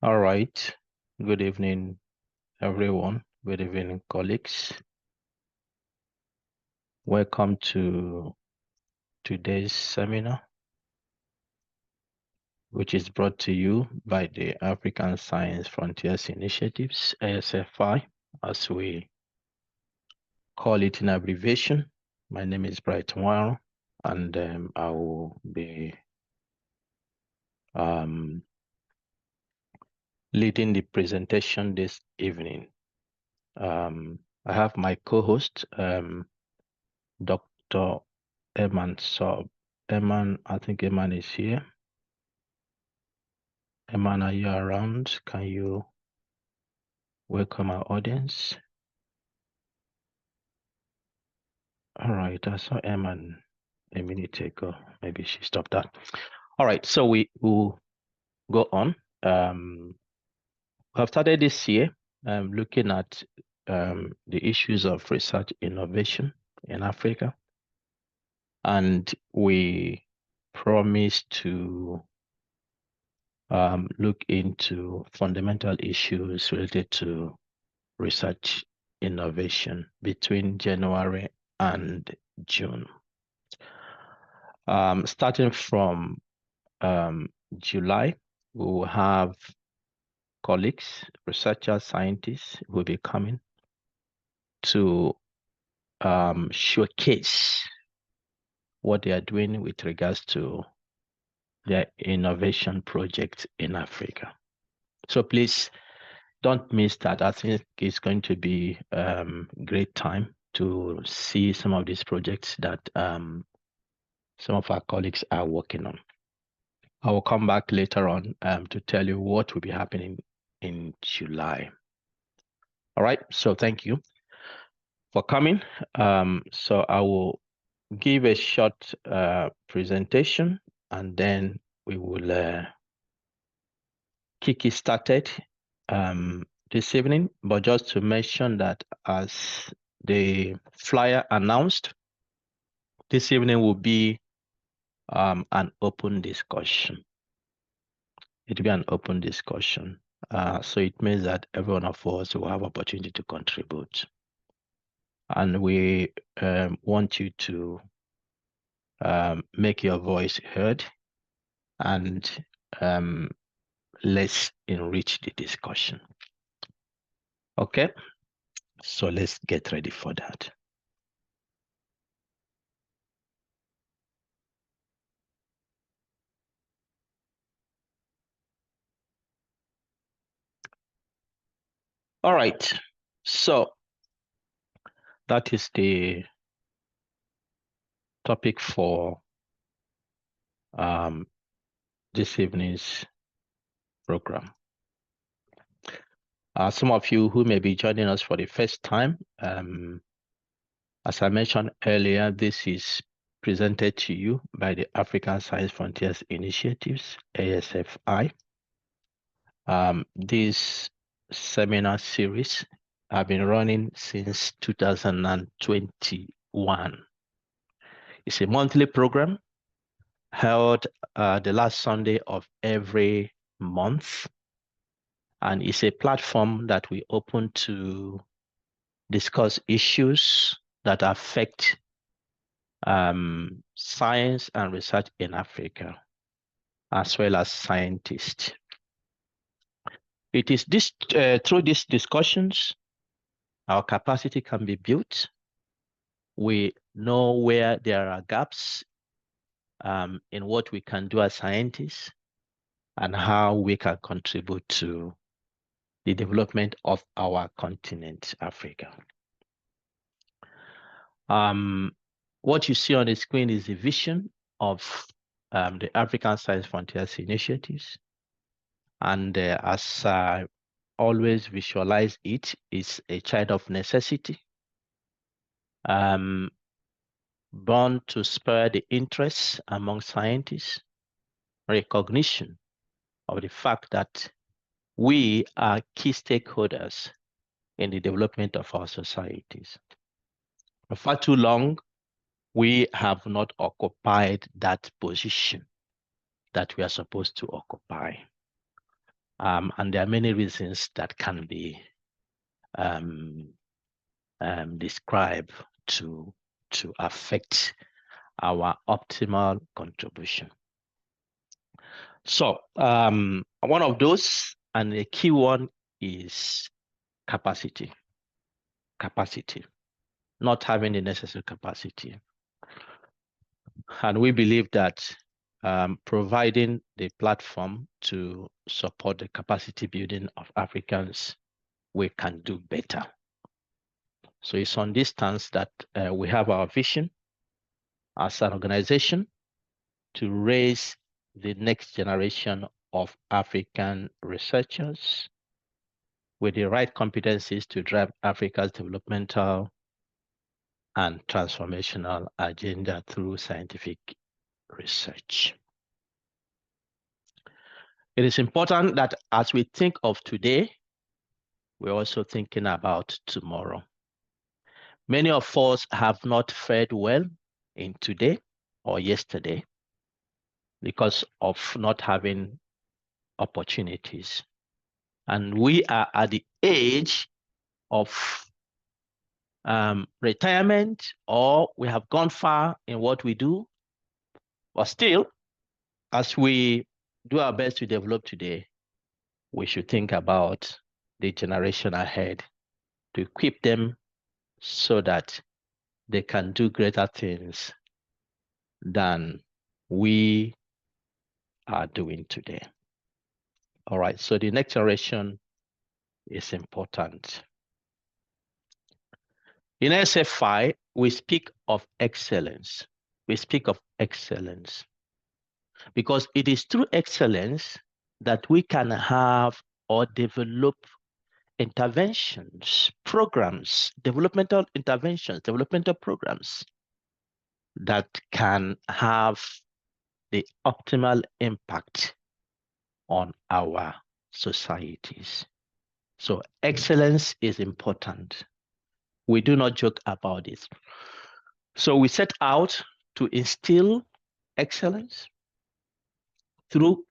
All right. Good evening, everyone. Good evening, colleagues. Welcome to today's seminar, which is brought to you by the African Science Frontiers Initiatives, ASFI, as we call it in abbreviation. My name is Bright Waro, and I will be leading the presentation this evening. I have my co-host, Dr. Eman. So, Eman, I think Eman is here. Eman, are you around? Can you welcome our audience? All right, I saw Eman a minute ago. Maybe she stopped that. All right, so we will go on. We have started this year looking at the issues of research innovation in Africa. And we promised to look into fundamental issues related to research innovation between January and June. Starting from July, we will have colleagues, researchers, scientists who will be coming to showcase what they are doing with regards to their innovation project in Africa. So please don't miss that. I think it's going to be great time to see some of these projects that some of our colleagues are working on. I will come back later on to tell you what will be happening in July. All right, so thank you for coming. So I will give a short presentation and then we will kick it started this evening. But just to mention that as the flyer announced, this evening will be an open discussion. It will be an open discussion. So it means that every one of us will have opportunity to contribute. And we want you to make your voice heard and let's enrich the discussion. Okay, so let's get ready for that. All right, so that is the topic for this evening's program. Some of you who may be joining us for the first time, as I mentioned earlier, this is presented to you by the African Science Frontiers Initiatives, ASFI. This seminar series have been running since 2021. It's a monthly program held the last Sunday of every month. And it's a platform that we open to discuss issues that affect science and research in Africa, as well as scientists. It is this through these discussions, our capacity can be built. We know where there are gaps in what we can do as scientists and how we can contribute to the development of our continent, Africa. What you see on the screen is the vision of the African Science Frontiers Initiatives. And as I always visualize it, is a child of necessity, born to spur the interest among scientists, recognition of the fact that we are key stakeholders in the development of our societies. For far too long, we have not occupied that position that we are supposed to occupy. And there are many reasons that can be described to affect our optimal contribution. So one of those, and the key one, is capacity. Capacity, not having the necessary capacity. And we believe that providing the platform to support the capacity building of Africans, we can do better. So it's on this stance that we have our vision as an organization to raise the next generation of African researchers with the right competencies to drive Africa's developmental and transformational agenda through scientific research. It is important that as we think of today, we're also thinking about tomorrow. Many of us have not fared well in today or yesterday because of not having opportunities. And we are at the age of retirement, or we have gone far in what we do. But still, as we do our best to develop today, we should think about the generation ahead to equip them so that they can do greater things than we are doing today. All right, so the next generation is important. In ASFI, we speak of excellence. We speak of excellence because it is through excellence that we can have or develop interventions, programs, developmental interventions, developmental programs that can have the optimal impact on our societies. So excellence is important. We do not joke about it. So we set out to instill excellence through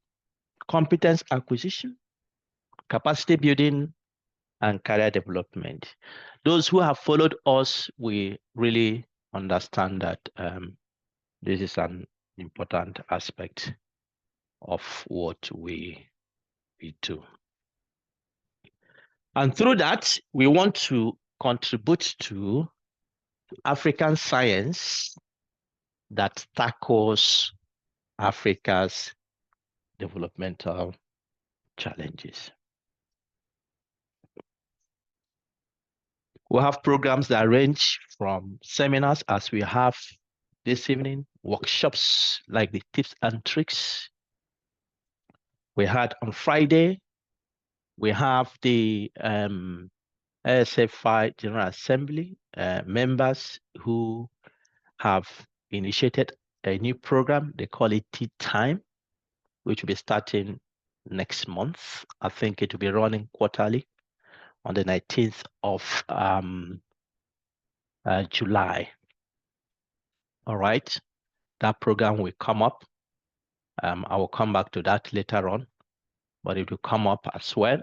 competence acquisition, capacity building, and career development. Those who have followed us, we really understand that this is an important aspect of what we do. And through that, we want to contribute to African science that tackles Africa's developmental challenges. We have programs that range from seminars, as we have this evening, workshops like the tips and tricks we had on Friday. We have the ASFI General Assembly members who have initiated a new program. They call it Tea Time, which will be starting next month. I think it will be running quarterly on the 19th of July. All right, that program will come up. I will come back to that later on, but it will come up as well,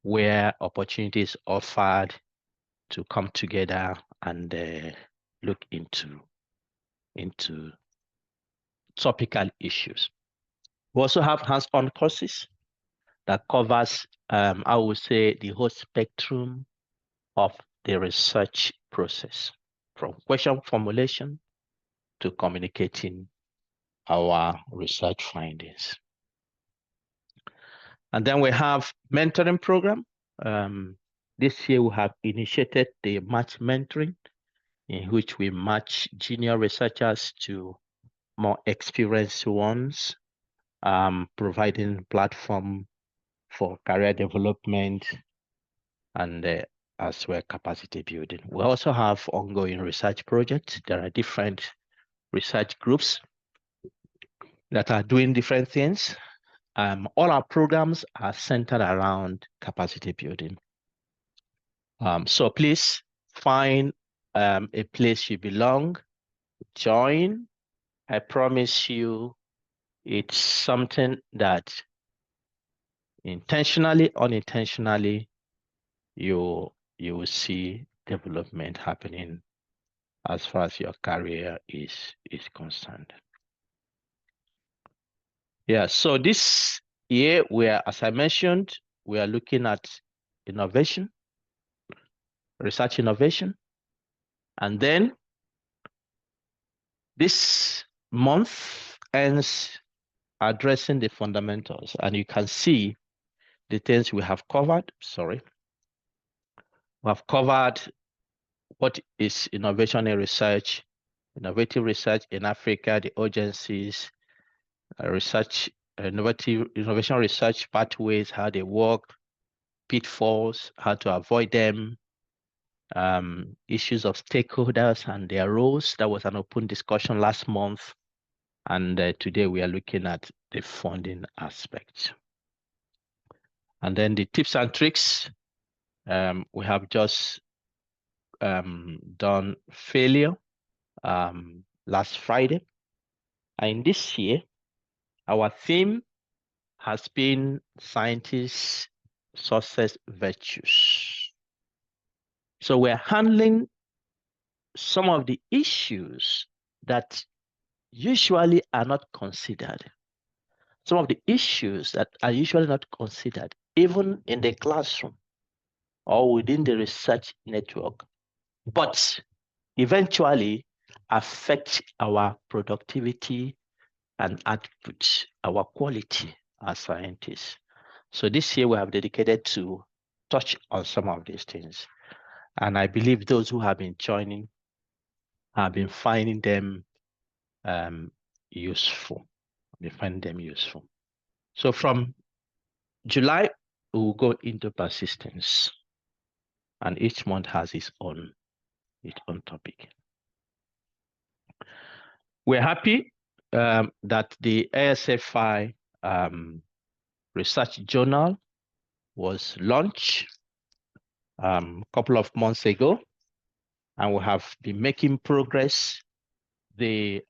where opportunities offered to come together and look into topical issues. We also have hands-on courses that covers, I would say, the whole spectrum of the research process, from question formulation to communicating our research findings. And then we have mentoring program. This year we have initiated the match mentoring, in which we match junior researchers to more experienced ones, providing platform for career development and as well capacity building. We also have ongoing research projects. There are different research groups that are doing different things. All our programs are centered around capacity building. So please find a place you belong, join. I promise you it's something that intentionally, unintentionally, you will see development happening as far as your career is concerned. Yeah, so this year as I mentioned, we are looking at innovation, research innovation, and then this month ends addressing the fundamentals, and you can see the things we have covered. Sorry, we have covered what is innovation in research, innovative research in Africa, the agencies, innovation research pathways, how they work, pitfalls, how to avoid them, issues of stakeholders and their roles. That was an open discussion last month. And today we are looking at the funding aspect. And then the tips and tricks, we have just done failure last Friday. And this year, our theme has been scientists' success virtues. So we're handling some of the issues that usually are not considered. Some of the issues that are usually not considered, even in the classroom or within the research network, but eventually affect our productivity and output, our quality as scientists. So this year we have dedicated to touch on some of these things. And I believe those who have been joining have been finding them useful. We find them useful. So from July, we will go into persistence. And each month has its own topic. We're happy that the ASFI research journal was launched a couple of months ago, and we have been making progress. The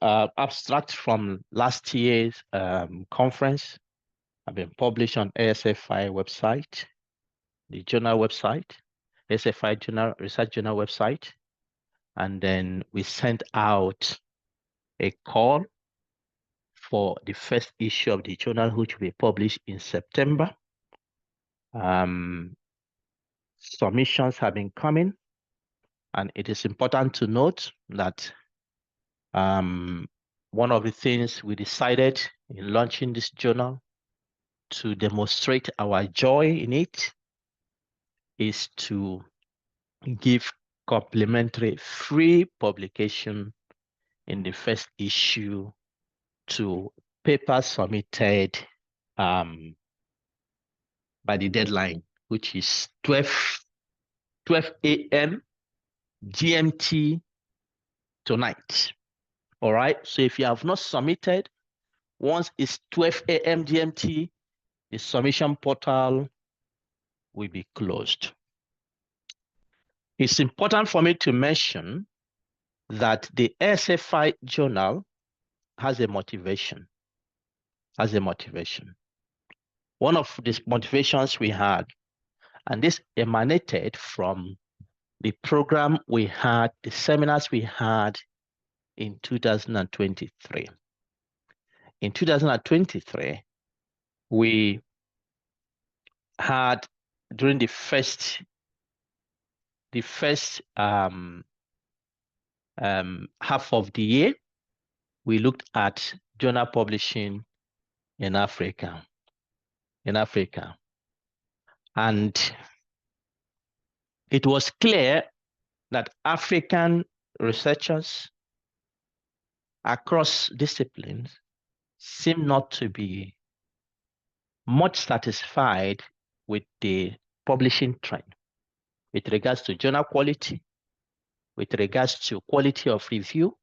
abstract from last year's conference have been published on ASFI website, the journal website, ASFI journal, research journal website. And then we sent out a call for the first issue of the journal, which will be published in September. Submissions have been coming, and it is important to note that one of the things we decided in launching this journal to demonstrate our joy in it is to give complimentary free publication in the first issue to papers submitted by the deadline, which is 12 a.m. GMT tonight. All right. So if you have not submitted, once it's 12 a.m. GMT, the submission portal will be closed. It's important for me to mention that the ASFI journal has a motivation. One of the motivations we had, and this emanated from the program we had, the seminars we had in 2023. In 2023, we had, during the first half of the year, we looked at journal publishing in Africa. And it was clear that African researchers across disciplines seem not to be much satisfied with the publishing trend with regards to journal quality, with regards to quality of review,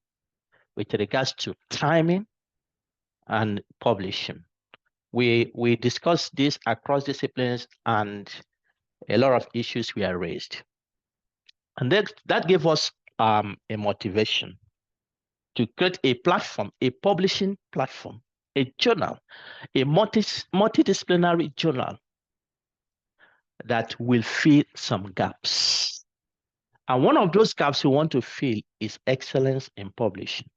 with regards to timing and publishing. We discussed this across disciplines, and a lot of issues were raised. And that gave us a motivation to create a platform, a publishing platform, a journal, a multidisciplinary journal that will fill some gaps. And one of those gaps we want to fill is excellence in publishing.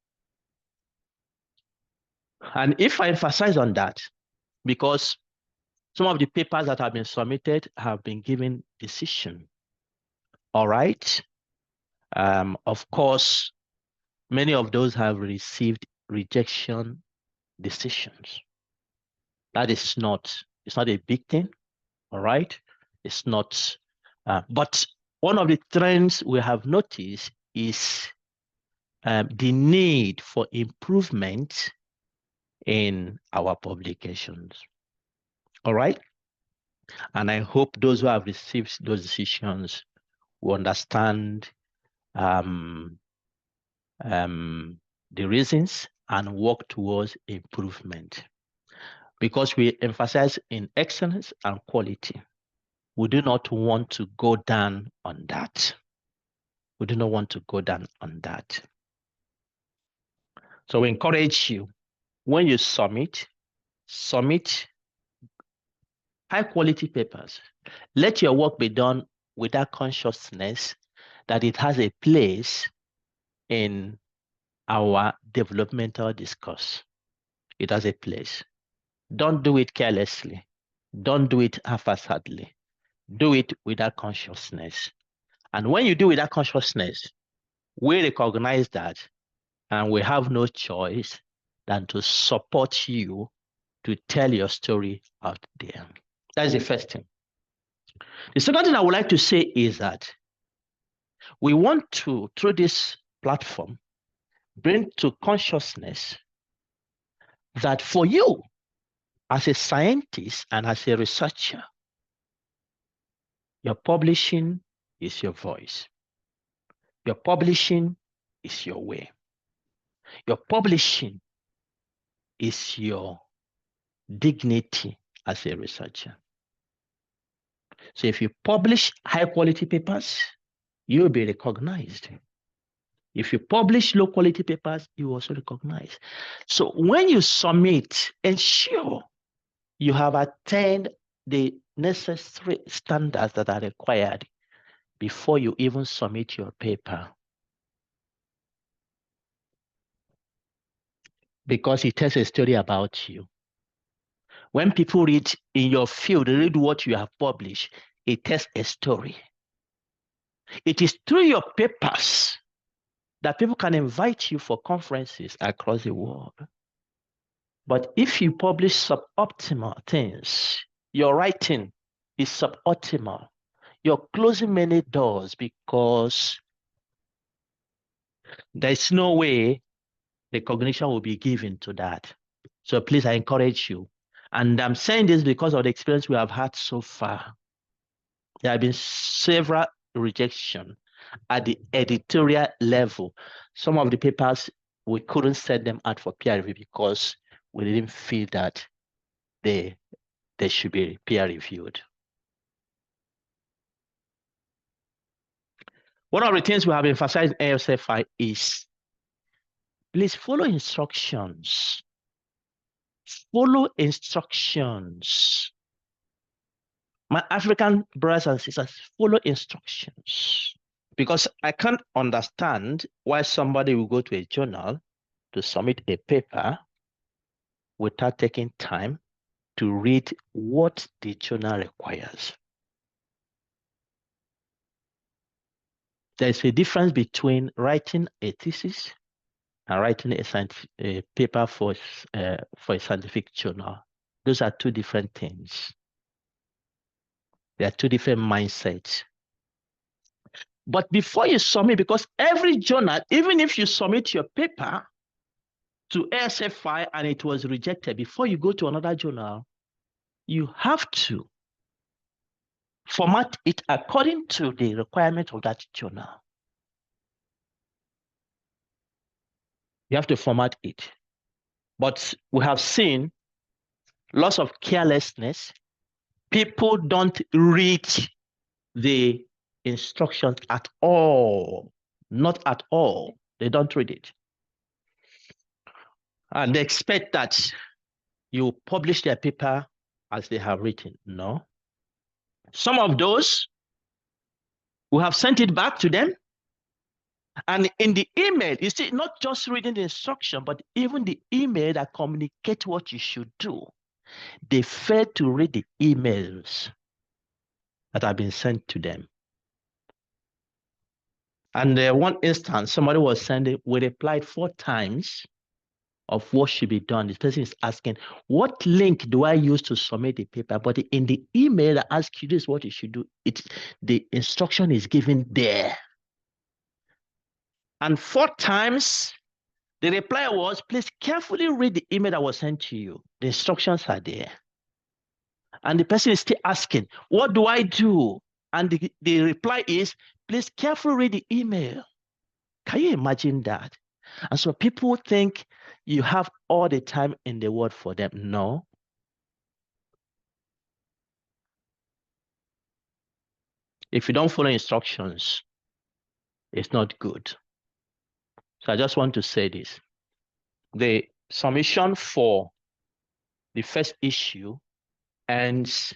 And if I emphasize on that, because some of the papers that have been submitted have been given decision. All right. Of course, many of those have received rejection decisions. That is not, it's not a big thing. All right. It's not, but one of the trends we have noticed is the need for improvement in our publications. All right. And I hope those who have received those decisions will understand the reasons and work towards improvement. Because we emphasize in excellence and quality, we do not want to go down on that. We do not want to go down on that. So we encourage you, when you submit high quality papers. Let your work be done with that consciousness that it has a place in our developmental discourse. It has a place. Don't do it carelessly. Don't do it haphazardly. Do it with that consciousness. And when you do with that consciousness, we recognize that and we have no choice than to support you to tell your story out there. That is the first thing. The second thing I would like to say is that we want to, through this platform, bring to consciousness that for you, as a scientist and as a researcher, your publishing is your voice. Your publishing is your way. Your publishing is your dignity as a researcher. So if you publish high quality papers, you'll be recognized. If you publish low quality papers, you also recognize. So when you submit, ensure you have attained the necessary standards that are required before you even submit your paper. Because it tells a story about you. When people read in your field, read what you have published, it tells a story. It is through your papers that people can invite you for conferences across the world. But if you publish suboptimal things, your writing is suboptimal. You're closing many doors because there's no way recognition will be given to that. So please, I encourage you. And I'm saying this because of the experience we have had so far. There have been several rejections at the editorial level. Some of the papers, we couldn't send them out for peer review because we didn't feel that they should be peer reviewed. One of the things we have emphasized in ASFI is please follow instructions. Follow instructions. My African brothers and sisters, follow instructions. Because I can't understand why somebody will go to a journal to submit a paper without taking time to read what the journal requires. There's a difference between writing a thesis and writing a paper for a scientific journal. Those are two different things. There are two different mindsets. But before you submit, because every journal, even if you submit your paper to ASFI and it was rejected, before you go to another journal, you have to format it according to the requirement of that journal. You have to format it. But we have seen lots of carelessness. People don't read the instructions at all. Not at all. They don't read it. And they expect that you publish their paper as they have written. No. Some of those, we have sent it back to them. And in the email, you see, not just reading the instruction, but even the email that communicate what you should do. They fail to read the emails that have been sent to them. And one instance, somebody was sending, we replied 4 times of what should be done. This person is asking, what link do I use to submit the paper? But in the email that asks you this, what you should do, the instruction is given there. And 4 times, the reply was, please carefully read the email that was sent to you. The instructions are there. And the person is still asking, what do I do? And the reply is, please carefully read the email. Can you imagine that? And so people think you have all the time in the world for them. No. If you don't follow instructions, it's not good. So I just want to say this. The submission for the first issue ends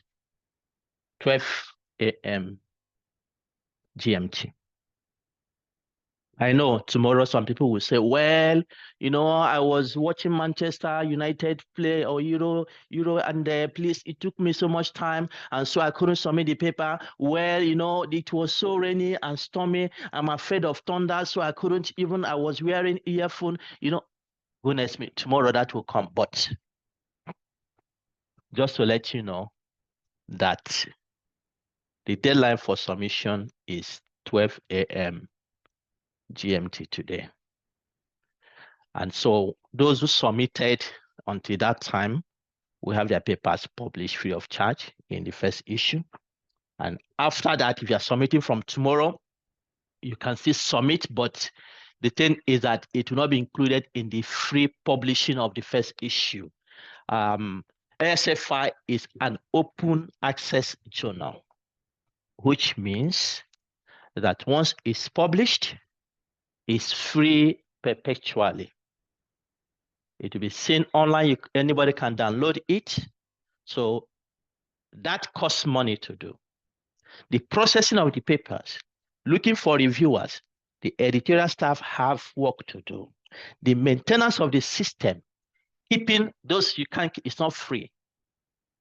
12 a.m. GMT. I know tomorrow some people will say, well, you know, I was watching Manchester United play or Euro, and please, it took me so much time, and so I couldn't submit the paper. Well, you know, it was so rainy and stormy. I'm afraid of thunder, so I couldn't even, I was wearing earphone, you know, goodness me, tomorrow that will come. But just to let you know that the deadline for submission is 12 a.m. GMT today. And so those who submitted until that time will have their papers published free of charge in the first issue. And after that, if you are submitting from tomorrow, you can still submit, but the thing is that it will not be included in the free publishing of the first issue. ASFI is an open access journal, which means that once it's published, it's free perpetually. It will be seen online. Anybody can download it. So that costs money to do. The processing of the papers, looking for reviewers, the editorial staff have work to do. The maintenance of the system, keeping those you can't, it's not free.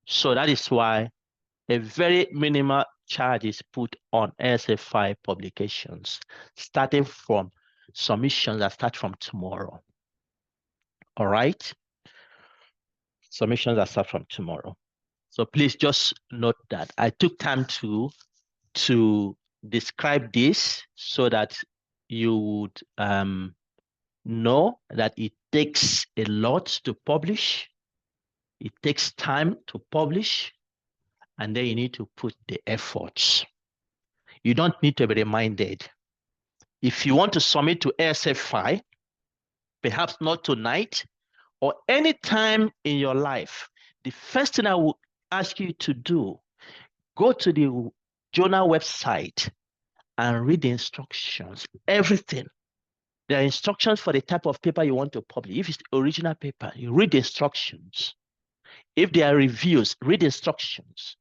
So that is why a very minimal charge is put on ASFI publications, starting from submissions that start from tomorrow. All right? Submissions that start from tomorrow. So please just note that. I took time to describe this so that you would know that it takes a lot to publish. It takes time to publish, and then you need to put the efforts. You don't need to be reminded. If you want to submit to ASFI, perhaps not tonight, or any time in your life, the first thing I will ask you to do, go to the journal website and read the instructions, everything. There are instructions for the type of paper you want to publish. If it's the original paper, you read the instructions. If there are reviews, read the instructions.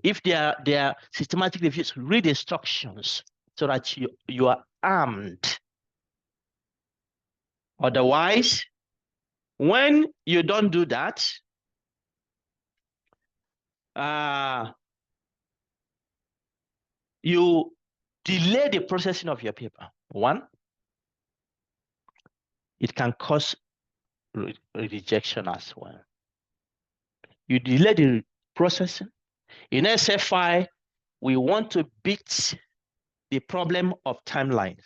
If there are systematic reviews, read the instructions so that you are armed. Otherwise, when you don't do that, you delay the processing of your paper. One, it can cause rejection as well. You delay the processing. In ASFI, we want to beat the problem of timeline.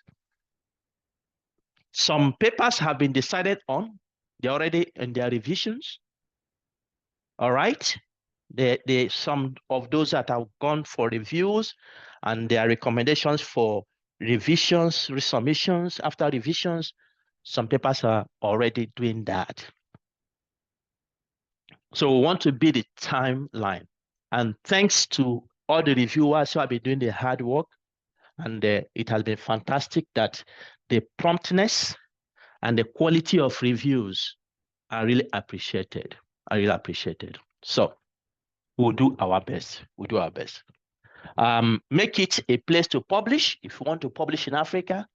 Some papers have been decided on. They're already in their revisions. All right. Some of those that have gone for reviews, and their recommendations for revisions, resubmissions after revisions. Some papers are already doing that. So we want to beat the timeline. And thanks to all the reviewers who have been doing the hard work, and it has been fantastic that the promptness and the quality of reviews I really appreciate it. I really appreciate it. So we'll do our best. We'll do our best. Make it a place to publish. If you want to publish in Africa,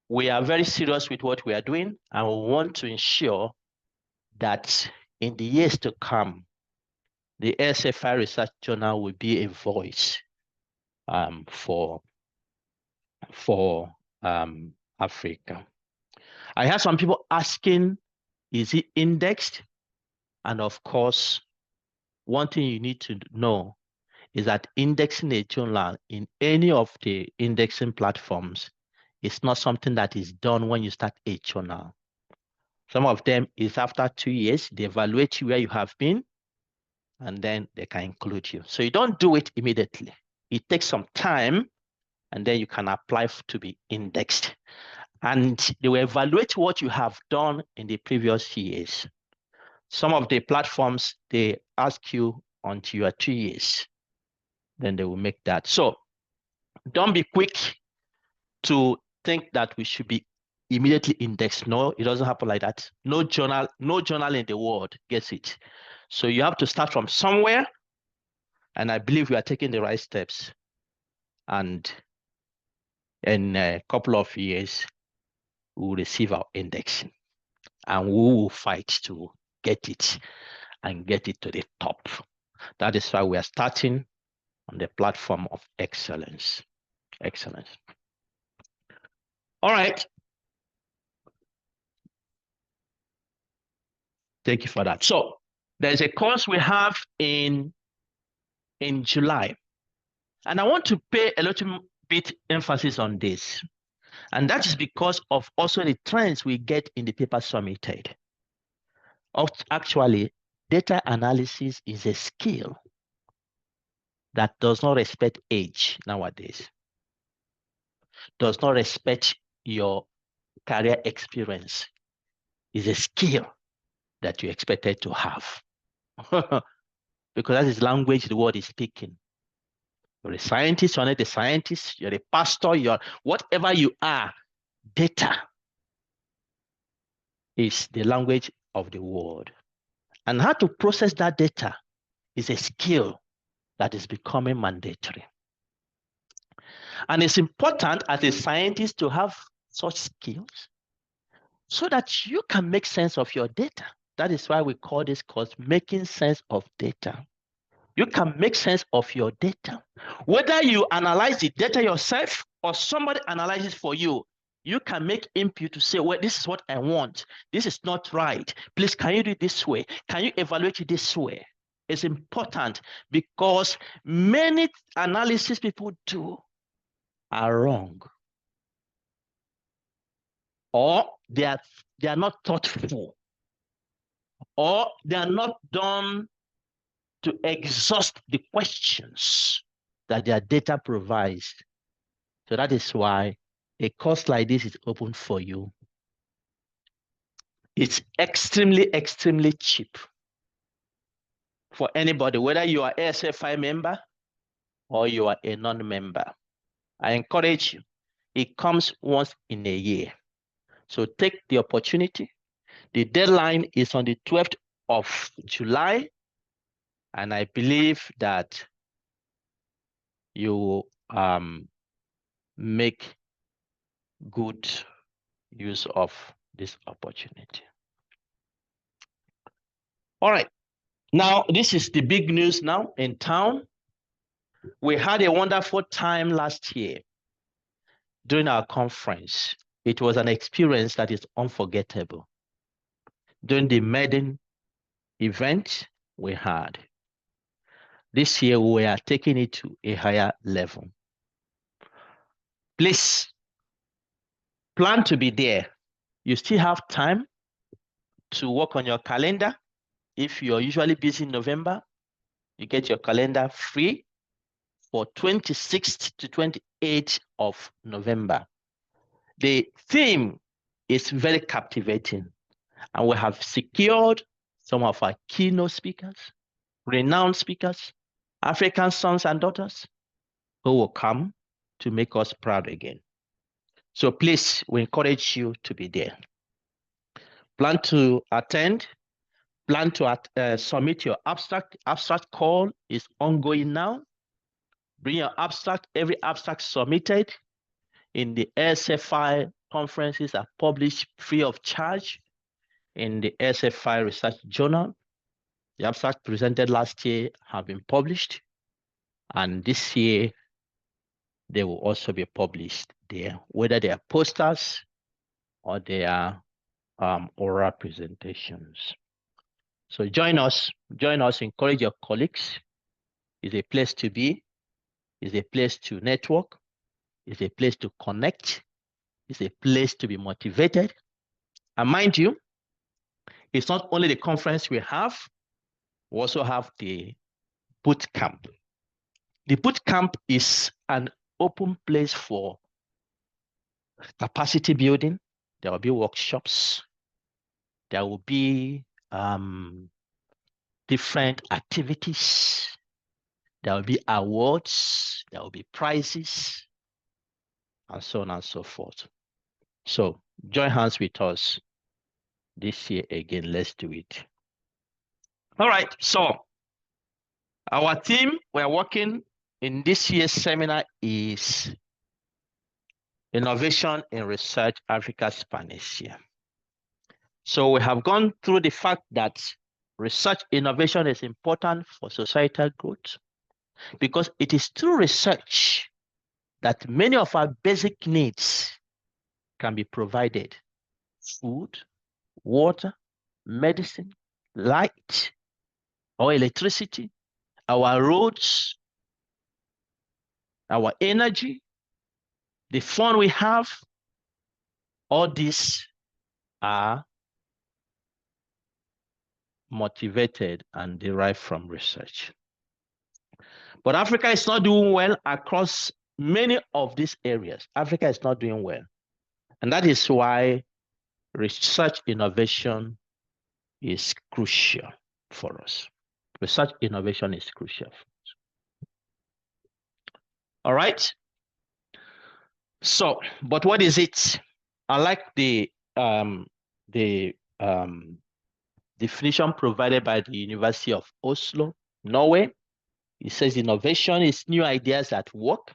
we are very serious with what we are doing, and we want to ensure that in the years to come, the ASFI Research Journal will be a voice for Africa. I had some people asking, is it indexed? And of course, one thing you need to know is that indexing a journal in any of the indexing platforms is not something that is done when you start a journal. Some of them is after 2 years, they evaluate you where you have been, and then they can include you. So you don't do it immediately. It takes some time, and then you can apply to be indexed. And they will evaluate what you have done in the previous years. Some of the platforms, they ask you until you are 2 years, then they will make that. So don't be quick to think that we should be immediately indexed. No, it doesn't happen like that. No journal in the world gets it. So you have to start from somewhere, and I believe we are taking the right steps. And in a couple of years, we will receive our indexing, and we will fight to get it and get it to the top. That is why we are starting on the platform of excellence. Excellence. All right. Thank you for that. So there's a course we have in July, and I want to pay a little bit emphasis on this. And that is because of also the trends we get in the paper submitted. Actually, data analysis is a skill that does not respect age nowadays, does not respect your career experience. Is a skill that you're expected to have. Because that is language the world is speaking. You're a scientist, you're not a scientist, you're a pastor, you're whatever you are, data is the language of the world. And how to process that data is a skill that is becoming mandatory. And it's important as a scientist to have such skills so that you can make sense of your data. That is why we call this course Making Sense of Data. You can make sense of your data. Whether you analyze the data yourself or somebody analyzes for you, you can make input to say, well, this is what I want. This is not right. Please, can you do it this way? Can you evaluate it this way? It's important because many analysis people do are wrong. Or they are not thoughtful. Or they are not done to exhaust the questions that their data provides. So that is why a course like this is open for you. It's extremely, extremely cheap for anybody, whether you are ASFI member or you are a non-member. I encourage you. It comes once in a year. So take the opportunity. The deadline is on the 12th of July. And I believe that you will make good use of this opportunity. All right. Now, this is the big news now in town. We had a wonderful time last year during our conference. It was an experience that is unforgettable. During the maiden event we had, this year we are taking it to a higher level. Please plan to be there. You still have time to work on your calendar. If you're usually busy in November, you get your calendar free for 26th to 28th of November. The theme is very captivating, and we have secured some of our keynote speakers, renowned speakers, African sons and daughters who will come to make us proud again. So please, we encourage you to be there. Plan to attend Plan to submit your abstract. Abstract call is ongoing now. Bring your abstract. Every abstract submitted in the ASFI conferences are published free of charge in the ASFI Research Journal. The abstract presented last year have been published, and this year they will also be published there, whether they are posters or they are oral presentations. So join us, encourage your colleagues. It's a place to be, it's a place to network, it's a place to connect, it's a place to be motivated. And mind you, it's not only the conference we also have the boot camp. The boot camp is an open place for capacity building. There will be workshops. There will be different activities. There will be awards. There will be prizes, and so on and so forth. So join hands with us this year again. Let's do it. All right. So our theme we're working in this year's seminar is Innovation in Research, Africa's PANACEA. So we have gone through the fact that research innovation is important for societal growth because it is through research that many of our basic needs can be provided. Food, water, medicine, light, or electricity, our roads, our energy, the fun we have, all these are motivated and derived from research. But Africa is not doing well across many of these areas. Africa is not doing well. And that is why research innovation is crucial for us. Research innovation is crucial for us. All right. So, but what is it? I like the definition provided by the University of Oslo, Norway. It says innovation is new ideas that work.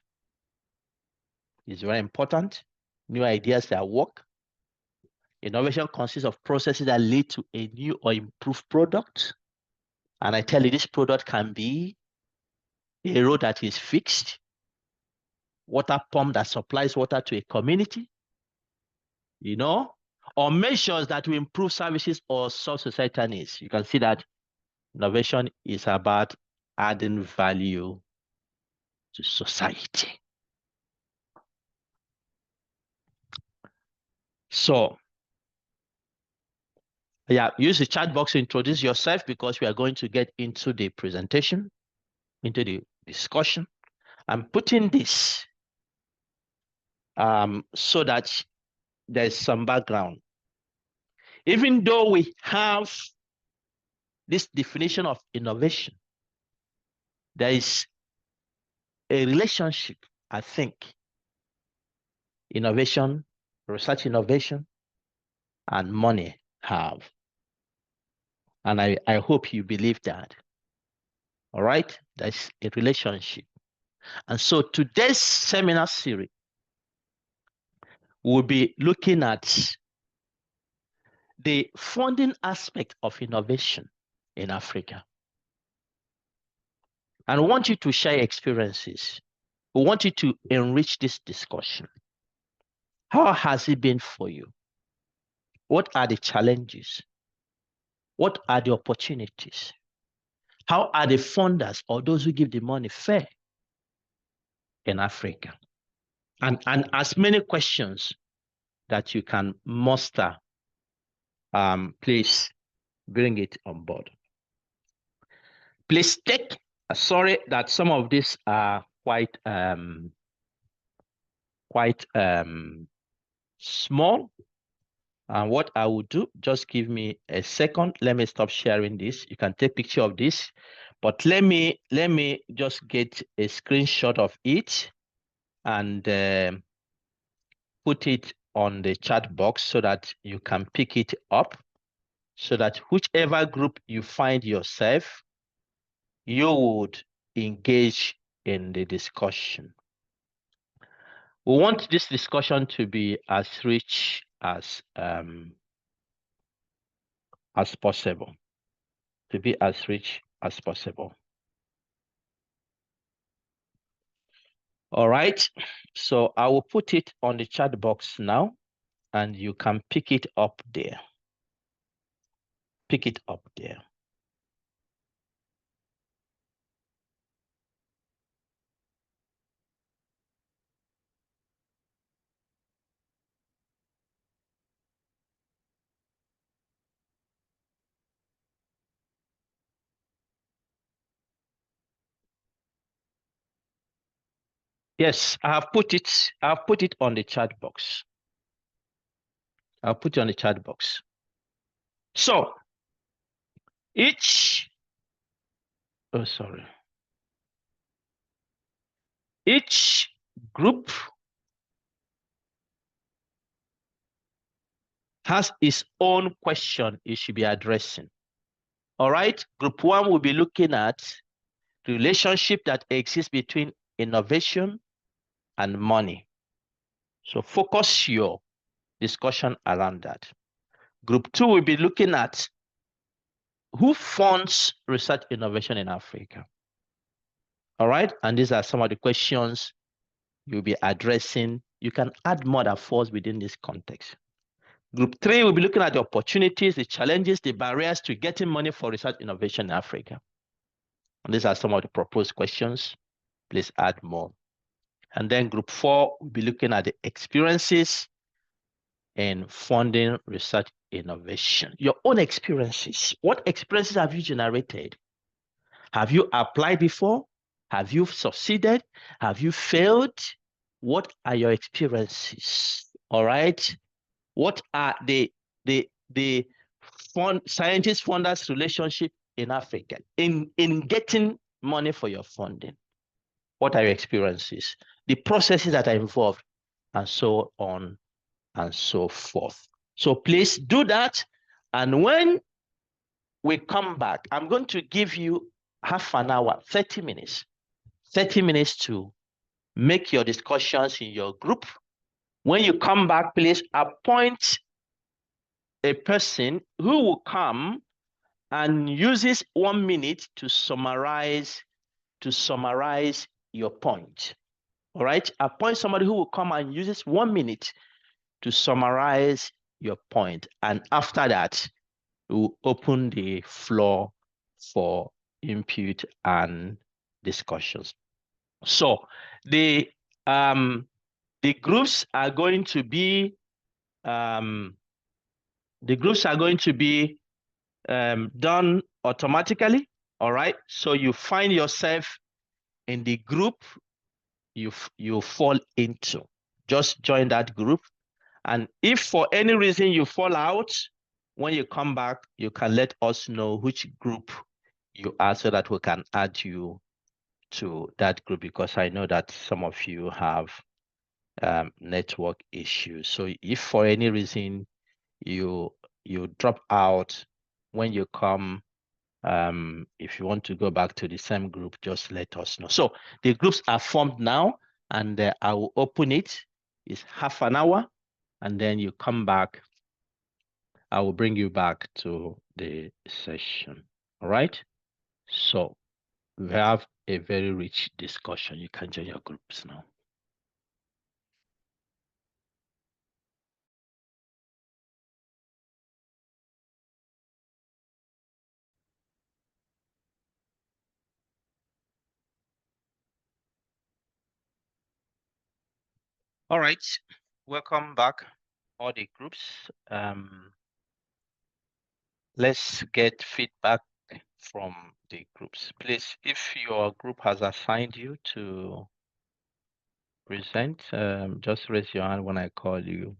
It's very important. New ideas that work. Innovation consists of processes that lead to a new or improved product. And I tell you, this product can be a road that is fixed, water pump that supplies water to a community, or measures that will improve services or solve societal needs. You can see that innovation is about adding value to society. So, yeah, use the chat box to introduce yourself because we are going to get into the presentation, into the discussion. I'm putting this so that there's some background. Even though we have this definition of innovation, there is a relationship, I think, innovation, research innovation, and money have. And I hope you believe that. All right? There's a relationship. And so today's seminar series will be looking at the funding aspect of innovation in Africa. And I want you to share experiences. We want you to enrich this discussion. How has it been for you? What are the challenges? What are the opportunities? How are the funders or those who give the money fair in Africa? And as many questions that you can muster, please bring it on board. Please take, sorry that some of these are quite small. And what I will do, just give me a second. Let me stop sharing this. You can take a picture of this, but let me just get a screenshot of it and put it on the chat box so that you can pick it up so that whichever group you find yourself, you would engage in the discussion. We want this discussion to be as rich as possible, to be as rich as possible. All right, so I will put it on the chat box now, and you can pick it up there. Pick it up there. Yes, I've put it on the chat box. I'll put it on the chat box. So each group has its own question it should be addressing. All right, group one will be looking at the relationship that exists between innovation and money. So focus your discussion around that. Group two will be looking at who funds research innovation in Africa. All right, and these are some of the questions you'll be addressing. You can add more that falls within this context. Group three will be looking at the opportunities, the challenges, the barriers to getting money for research innovation in Africa. And these are some of the proposed questions. Please add more. And then group four will be looking at the experiences in funding research innovation. Your own experiences. What experiences have you generated? Have you applied before? Have you succeeded? Have you failed? What are your experiences? All right. What are the scientist funders relationship in Africa in getting money for your funding? What are your experiences? The processes that are involved, and so on and so forth. So please do that. And when we come back, I'm going to give you half an hour, 30 minutes, 30 minutes to make your discussions in your group. When you come back, please appoint a person who will come and uses 1 minute to summarize your point. All right, appoint somebody who will come and uses 1 minute to summarize your point, and after that we'll open the floor for input and discussions. So the groups are going to be done automatically. All right, so you find yourself in the group you fall into. Just join that group, and if for any reason you fall out, when you come back, you can let us know which group you are so that we can add you to that group, because I know that some of you have network issues. So if for any reason you drop out, when you come, if you want to go back to the same group, just let us know. So the groups are formed now, and I will open it. It's half an hour, and then you come back. I will bring you back to the session. All right. So we have a very rich discussion. You can join your groups now. All right. Welcome back, all the groups. Let's get feedback from the groups. Please, if your group has assigned you to present, just raise your hand when I call you.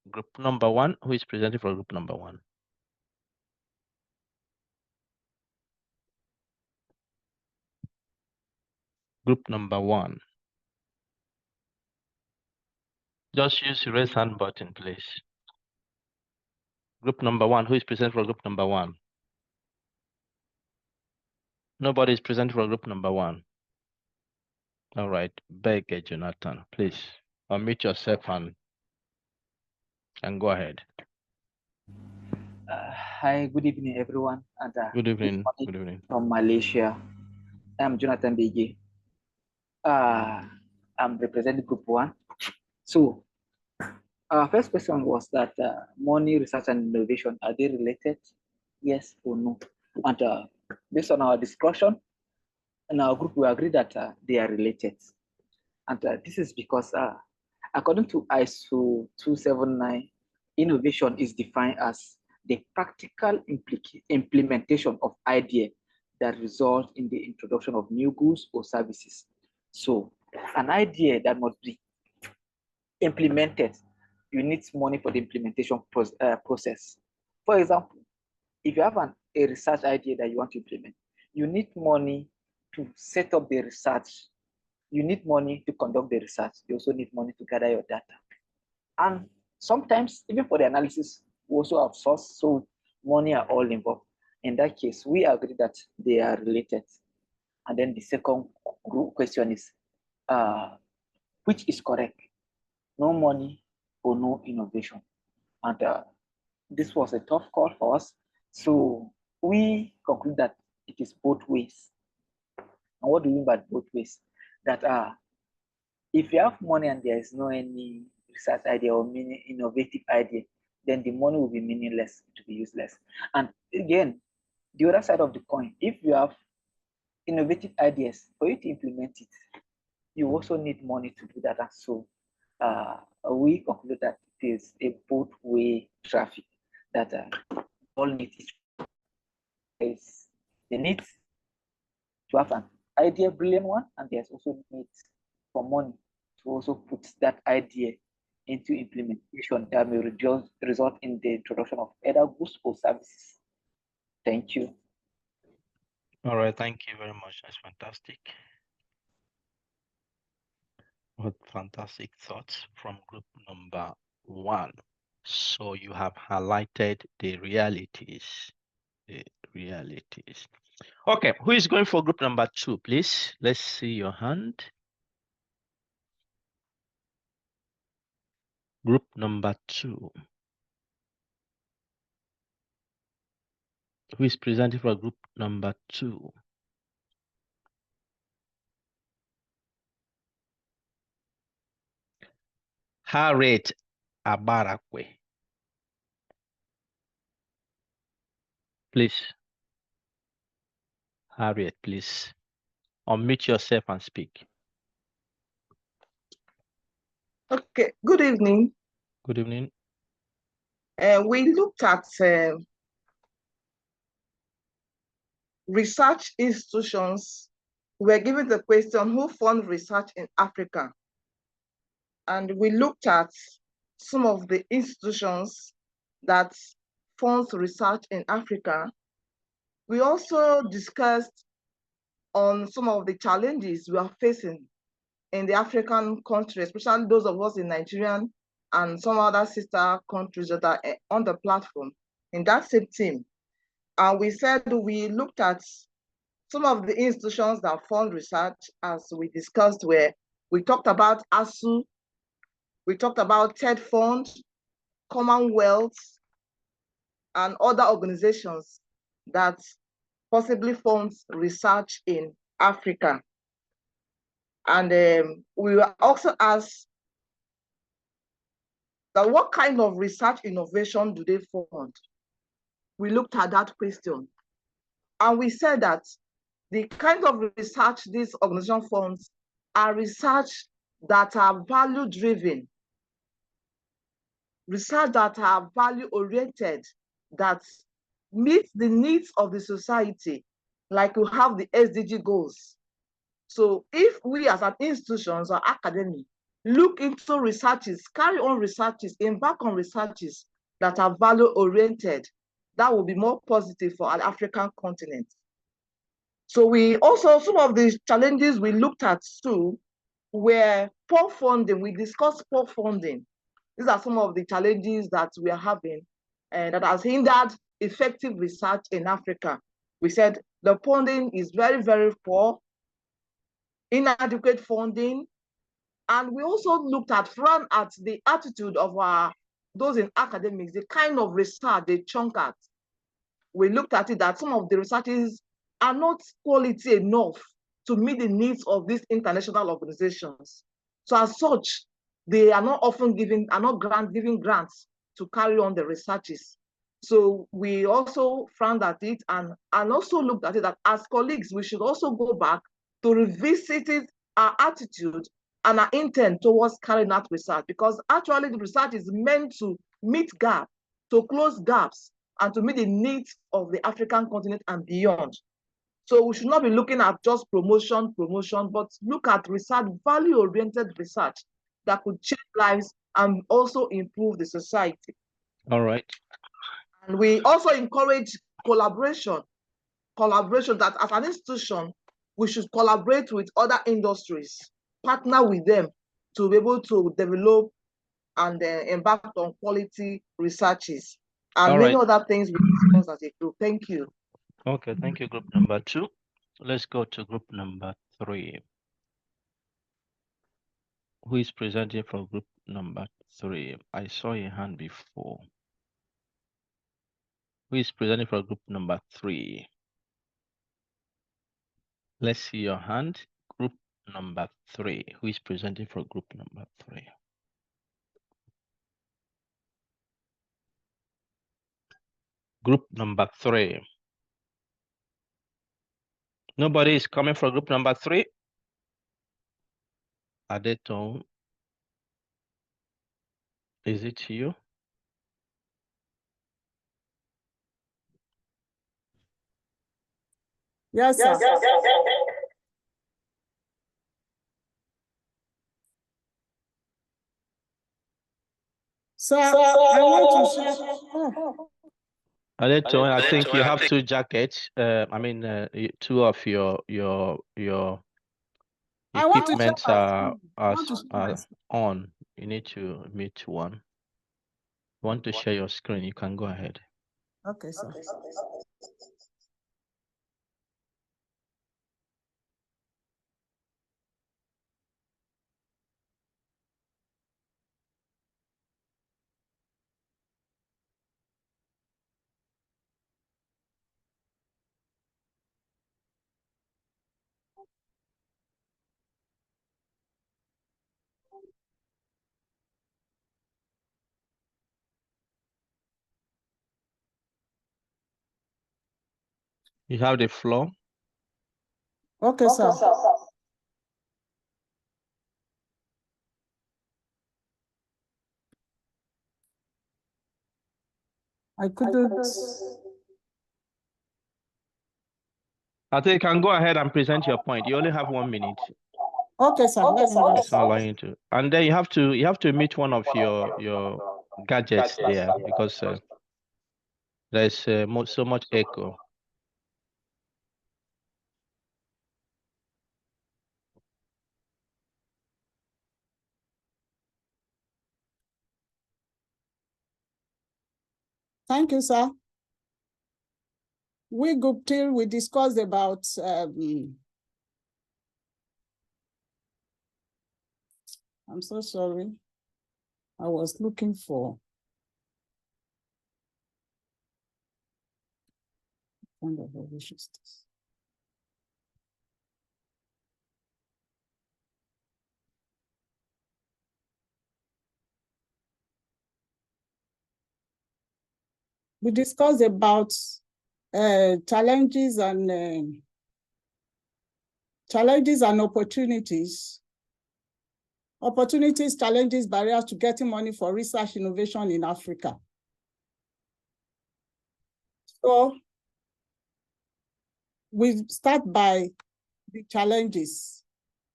Group number one, who is presenting for group number one? Group number one. Just use the raise hand button, please. Group number one. Who is present for group number one? Nobody is present for group number one. All right. Beg Jonathan, please unmute yourself and go ahead. Hi, good evening, everyone. And Good evening. Good evening. From Malaysia. I'm Jonathan BG. I'm representing Group 1. So, our first question was that money, research, and innovation, are they related? Yes or no? And based on our discussion, in our group, we agree that they are related. And this is because, according to ISO 279, innovation is defined as the practical implementation of ideas that result in the introduction of new goods or services. So, an idea that must be implemented, you need money for the implementation process. For example, if you have a research idea that you want to implement, you need money to set up the research. You need money to conduct the research. You also need money to gather your data. And sometimes, even for the analysis, we also outsource, so money are all involved. In that case, we agree that they are related. And then the second question is, which is correct? No money or no innovation? And this was a tough call for us. So we conclude that it is both ways. And what do we mean by both ways? That if you have money and there is no any research idea or innovative idea, then the money will be meaningless, it will be useless. And again, the other side of the coin, if you have innovative ideas, for you to implement it, you also need money to do that. And so we conclude that it is a both-way traffic, that all need is the need to have an idea, brilliant one, and there's also need for money to also put that idea into implementation that may result in the introduction of either goods or services. Thank you. All right, thank you very much. That's fantastic. What fantastic thoughts from group number one. So you have highlighted the realities. The realities. Okay, who is going for group number two, please? Let's see your hand. Group number two. Who is presenting for group number two? Harriet Abarakwe. Please. Harriet, please. Unmute yourself and speak. Okay, good evening. Good evening. We looked at research institutions. We were given the question, who fund research in Africa? And we looked at some of the institutions that fund research in Africa. We also discussed on some of the challenges we are facing in the African countries, especially those of us in Nigeria and some other sister countries that are on the platform in that same team. And we said we looked at some of the institutions that fund research, as we discussed, where we talked about ASU, we talked about TED Fund, Commonwealth, and other organizations that possibly fund research in Africa. And we were also asked that what kind of research innovation do they fund? We looked at that question. And we said that the kind of research these organization funds are research that are value-driven, research that are value-oriented, that meet the needs of the society, like we have the SDG goals. So if we as an institutions or academy look into researches, carry on researches, embark on researches that are value-oriented, that will be more positive for our African continent. So we also, some of the challenges we looked at too were poor funding. We discussed poor funding. These are some of the challenges that we are having. that has hindered effective research in Africa. We said the funding is very, very poor, inadequate funding. And we also looked at the attitude of those in academics, the kind of research they chunk at. We looked at it that some of the researches are not quality enough to meet the needs of these international organizations. So as such, they are not often giving grants to carry on the researches. So we also frowned at it and also looked at it that as colleagues, we should also go back to revisit our attitude and our intent towards carrying out research, because actually the research is meant to meet gaps, to close gaps, and to meet the needs of the African continent and beyond. So we should not be looking at just promotion, but look at research, value-oriented research that could change lives and also improve the society. All right. And we also encourage collaboration that as an institution, we should collaborate with other industries, partner with them to be able to develop and embark on quality researches and many other things we discuss as a group. Thank you. Okay, thank you, group number 2. Let's go to group number 3. Who is presenting for group number 3? I saw your hand before. Who is presenting for group number 3? Let's see your hand. Group number 3. Who is presenting for group number 3? Group number 3. Nobody is coming for group number 3? Adeton, is it you? Yes, sir. Sir, I want to share. Adeton, I think you have 2 jackets. I mean, 2 of your equipments are on. You need to mute one. You want to share your screen? You can go ahead. Okay, sir. You have the floor. Okay, sir. I couldn't. I think you can go ahead and present your point. You only have 1 minute. Okay, sir. It's not allowing you to. And then you have to mute one of your gadgets there because there's so much echo. Thank you, sir. We group till we discussed about I'm so sorry. I was looking for kind of a vicious. We discussed about challenges and opportunities. Opportunities, challenges, barriers to getting money for research innovation in Africa. So we start by the challenges.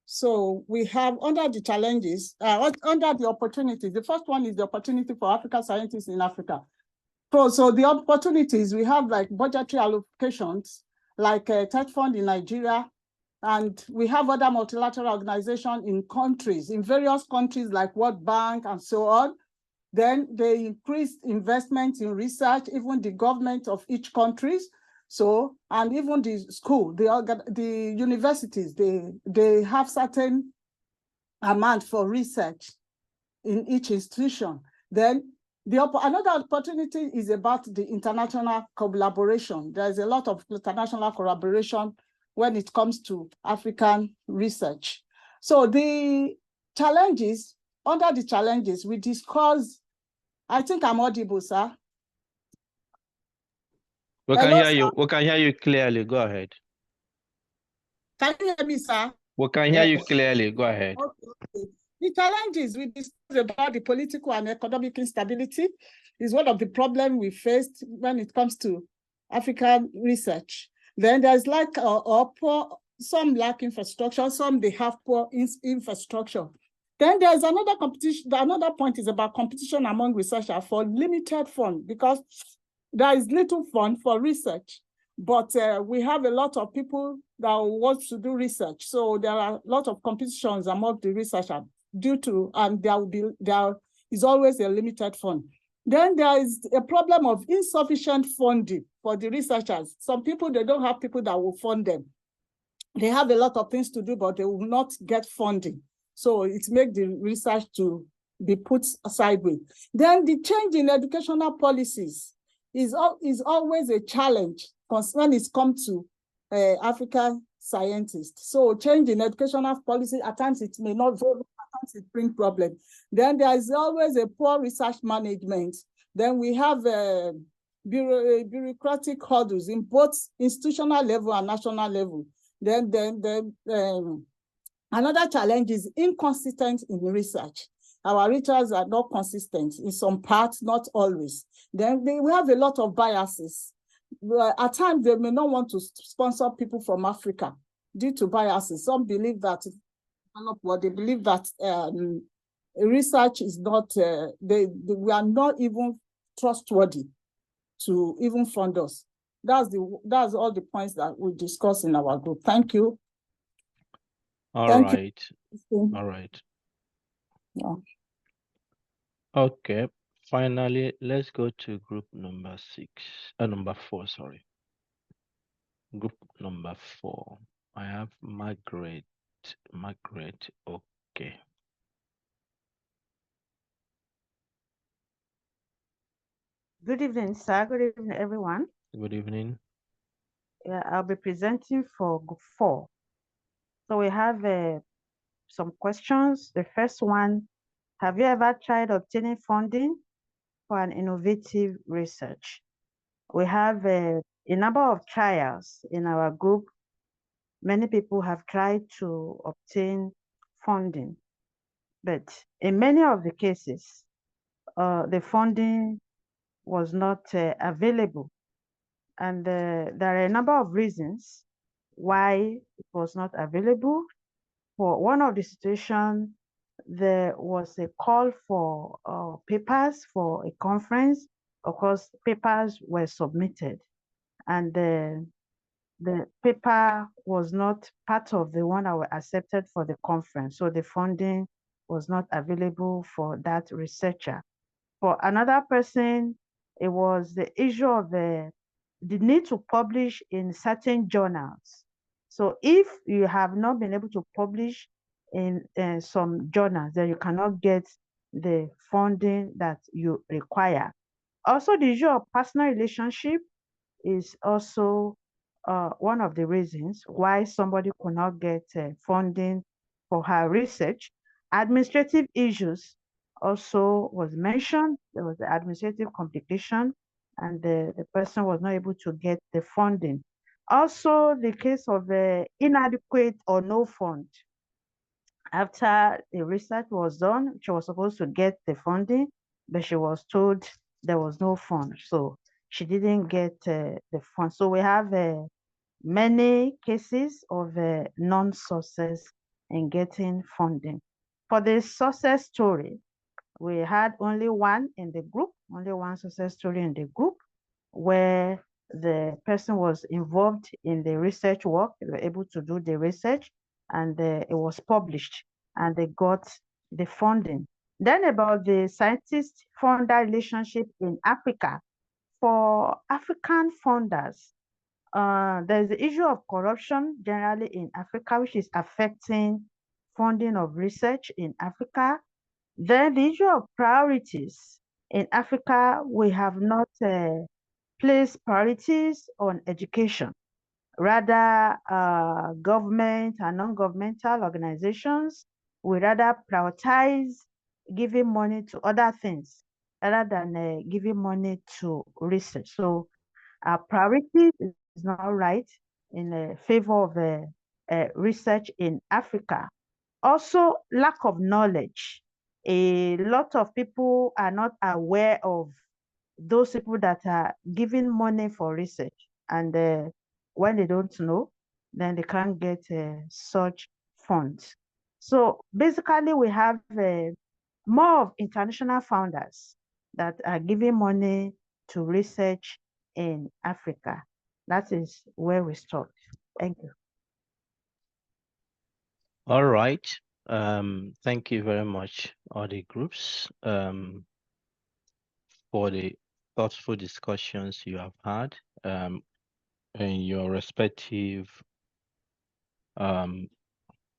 So we have under the challenges, under the opportunities, the first one is the opportunity for African scientists in Africa. So the opportunities, we have like budgetary allocations, like TED Fund in Nigeria, and we have other multilateral organizations in countries, in various countries like World Bank and so on. Then they increased investment in research, even the government of each country. So, and even the school, the universities, they have certain amount for research in each institution. Then another opportunity is about the international collaboration. There's a lot of international collaboration when it comes to African research. So the challenges, under the challenges, we discussed, I think I'm audible, sir. We can hear you. We can hear you clearly. Go ahead. Can you hear me, sir? We can hear you clearly. Go ahead. Okay. The challenges we discussed about the political and economic instability is one of the problems we faced when it comes to African research. Then there's like poor, some lack infrastructure, some they have poor infrastructure. Then there's another competition. Another point is about competition among researchers for limited fund, because there is little fund for research, but we have a lot of people that want to do research. So there are a lot of competitions among the researchers and there is always a limited fund. Then there is a problem of insufficient funding for the researchers. Some people, they don't have people that will fund them. They have a lot of things to do, but they will not get funding. So it makes the research to be put sideways. Then the change in educational policies is always a challenge when it comes to African scientists. So change in educational policy, at times it may not vote, at times it brings problems. Then there is always a poor research management. Then we have bureaucratic hurdles in both institutional level and national level. Then another challenge is inconsistency in research. Our researchers are not consistent in some parts, not always. Then we have a lot of biases. At times, they may not want to sponsor people from Africa due to biases. Some believe that, they believe that research is not, we are not even trustworthy to even fund us. That's all the points that we discuss in our group. Thank you. All right. Yeah. Okay. Finally, let's go to group number 4, sorry. Group number 4. I have Margaret. Okay. Good evening, sir. Good evening, everyone. Good evening. Yeah, I'll be presenting for group 4. So we have some questions. The first one, have you ever tried obtaining funding for an innovative research? We have a number of trials in our group. Many people have tried to obtain funding, but in many of the cases, the funding was not available. And there are a number of reasons why it was not available. For one of the situations, there was a call for papers for a conference. Of course, papers were submitted, and the paper was not part of the one that were accepted for the conference. So the funding was not available for that researcher. For another person, it was the issue of the need to publish in certain journals. So if you have not been able to publish in some journals, then you cannot get the funding that you require. Also, the issue of personal relationship is also one of the reasons why somebody could not get funding for her research. Administrative issues also was mentioned. There was the administrative complication, and the person was not able to get the funding. Also, the case of inadequate or no fund. After the research was done, she was supposed to get the funding, but she was told there was no fund. So she didn't get the fund. So we have many cases of non-success in getting funding. For the success story, we had only one in the group, only one success story in the group, where the person was involved in the research work. They were able to do the research, and it was published, and they got the funding. Then about the scientist-founder relationship in Africa. For African funders, there's the issue of corruption generally in Africa, which is affecting funding of research in Africa. Then the issue of priorities. In Africa, we have not placed priorities on education. Rather, government and non-governmental organizations will rather prioritize giving money to other things rather than giving money to research. So our priority is not right in favor of research in Africa. Also, lack of knowledge. A lot of people are not aware of those people that are giving money for research. And when they don't know, then they can't get such funds. So basically, we have more of international founders that are giving money to research in Africa. That is where we start. Thank you. All right. Thank you very much, all the groups, for the thoughtful discussions you have had in your respective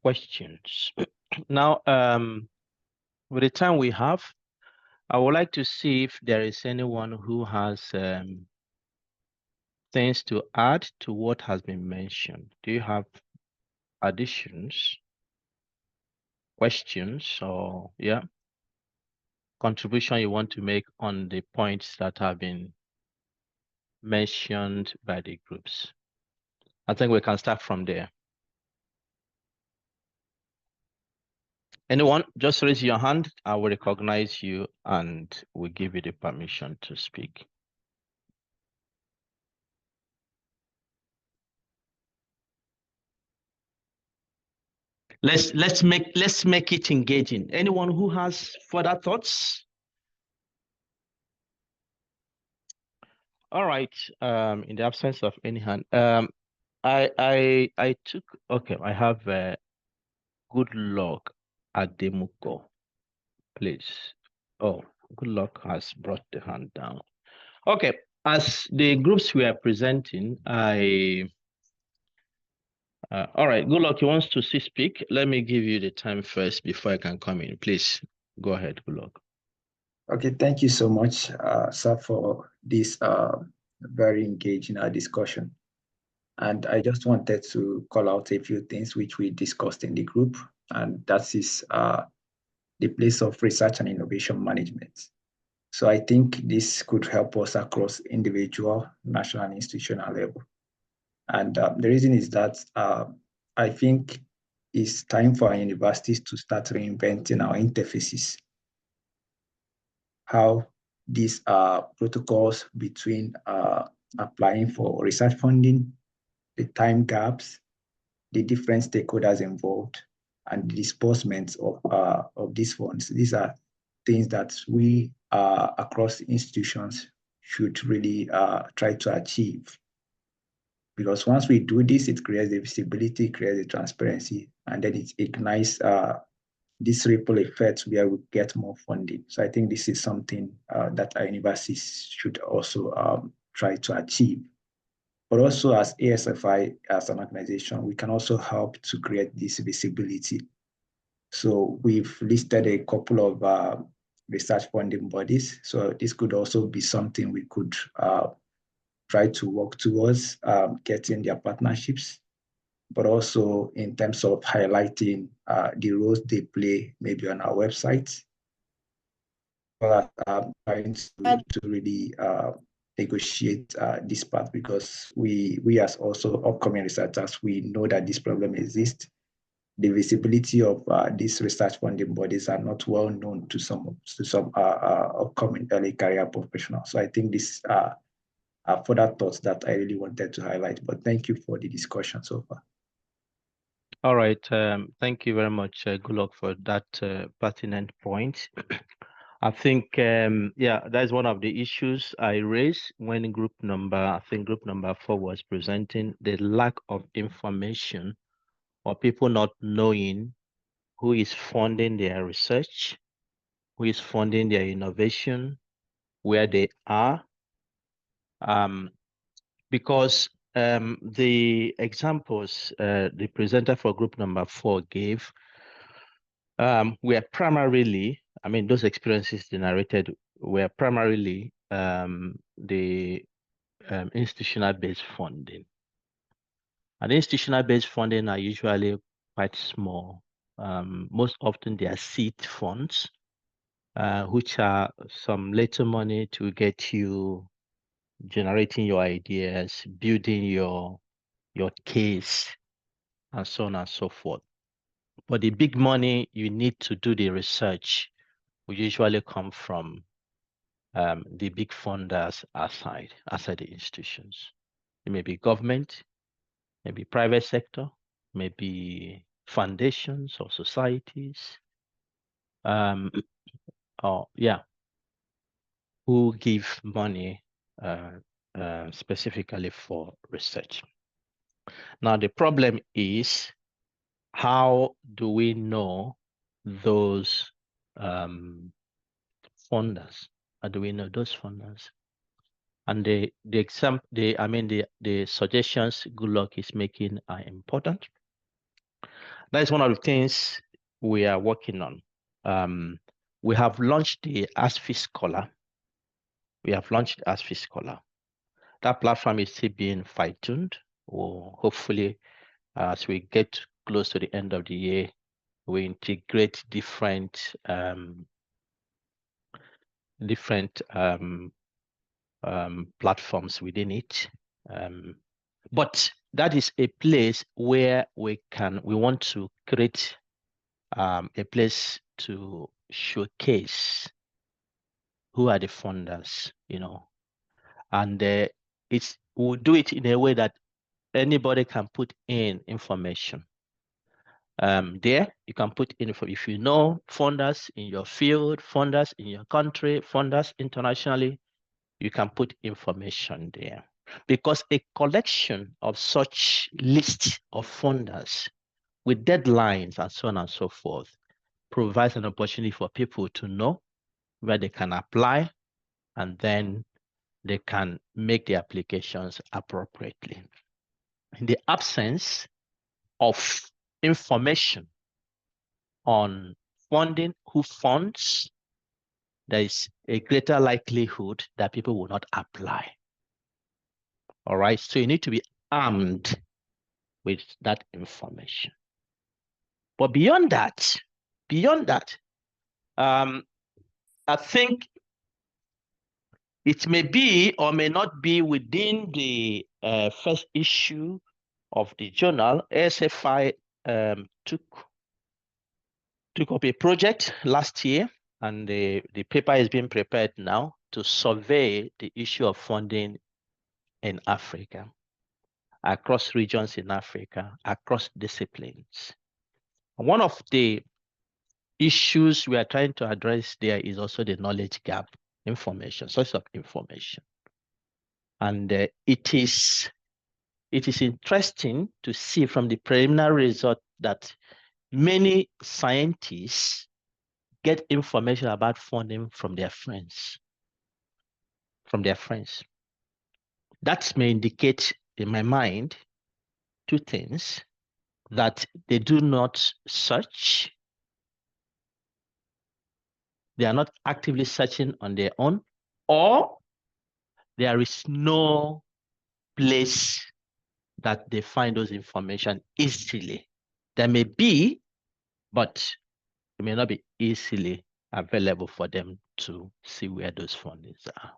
questions. Now, with the time we have, I would like to see if there is anyone who has things to add to what has been mentioned. Do you have additions, questions, or contribution you want to make on the points that have been mentioned by the groups? I think we can start from there. Anyone, just raise your hand. I will recognize you and will give you the permission to speak. Let's make it engaging. Anyone who has further thoughts? All right. In the absence of any hand, I took. Okay, I have good luck at Demuko. Please. Oh, good luck has brought the hand down. Okay, as the groups we are presenting, all right, good luck. You want to speak? Let me give you the time first before I can come in. Please go ahead. Good luck. Okay, thank you so much, sir, for this very engaging discussion. And I just wanted to call out a few things which we discussed in the group, and that is the place of research and innovation management. So I think this could help us across individual, national, and institutional level. And the reason is that I think it's time for our universities to start reinventing our interfaces, how these protocols between applying for research funding, the time gaps, the different stakeholders involved, and the disbursements of these funds. These are things that we across institutions should really try to achieve. Because once we do this, it creates the visibility, creates the transparency, and then it ignites this ripple effect where we get more funding. So I think this is something that our universities should also try to achieve. But also as ASFI, as an organization, we can also help to create this visibility. So we've listed a couple of research funding bodies. So this could also be something we could try to work towards getting their partnerships, but also in terms of highlighting the roles they play maybe on our website, but trying to really negotiate this part, because we as also upcoming researchers, we know that this problem exists. The visibility of these research funding bodies are not well known to some upcoming early career professionals. So I think this further thoughts that I really wanted to highlight, but thank you for the discussion so far. All right, thank you very much, good luck, for that pertinent point. I think, that's one of the issues I raised when I think group number 4 was presenting, the lack of information or people not knowing who is funding their research who is funding their innovation, where they are. Because the examples the presenter for group number 4 gave were primarily, I mean, those experiences they narrated were primarily the institutional-based funding. And institutional-based funding are usually quite small. Most often they are seed funds, which are some little money to get you generating your ideas, building your case, and so on and so forth. But the big money you need to do the research will usually come from the big funders outside the institutions. It may be government, maybe private sector, maybe foundations or societies, who give money specifically for research. Now, the problem is, how do we know those funders? How do we know those funders? And the suggestions Goodluck is making are important. That is one of the things we are working on. We have launched the ASFI Scholar. That platform is still being fine-tuned. Hopefully, as we get close to the end of the year, we integrate different platforms within it. But that is a place where we want to create a place to showcase who are the funders, and we'll do it in a way that anybody can put in information. There, you can put in, if you know funders in your field, funders in your country, funders internationally, you can put information there. Because a collection of such lists of funders with deadlines and so on and so forth provides an opportunity for people to know where they can apply, and then they can make the applications appropriately. In the absence of information on funding, who funds, there is a greater likelihood that people will not apply. All right, so you need to be armed with that information. But beyond that, I think it may be or may not be within the first issue of the journal. ASFI took up a project last year, and the paper is being prepared now to survey the issue of funding in Africa, across regions in Africa, across disciplines. One of the issues we are trying to address there is also the knowledge gap, source of information. And it is interesting to see from the preliminary result that many scientists get information about funding from their friends. That may indicate, in my mind, two things: that they do not search, they are not actively searching on their own, or there is no place that they find those information easily. There may be, but it may not be easily available for them to see where those fundings are.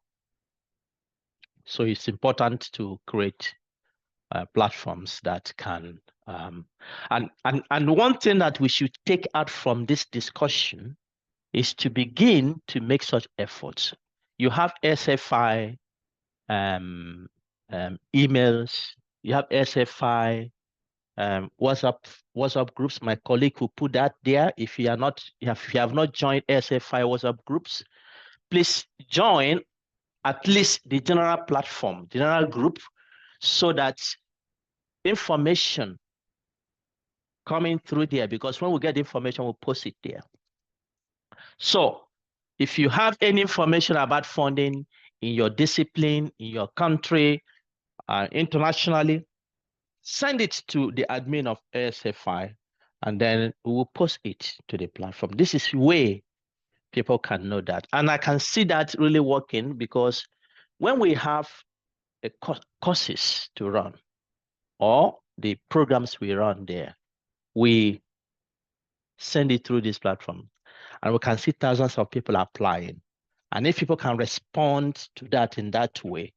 So it's important to create platforms that can, and one thing that we should take out from this discussion is to begin to make such efforts. You have ASFI emails, you have ASFI WhatsApp groups. My colleague who put that there. If you have not joined ASFI WhatsApp groups, please join at least the general platform, general group, so that information coming through there, because when we get information, we'll post it there. So If you have any information about funding in your discipline, in your country, internationally, send it to the admin of ASFI, and then we will post it to the platform. This is way people can know that. And I can see that really working, because when we have a courses to run or the programs we run there, we send it through this platform, and we can see thousands of people applying. And if people can respond to that in that way,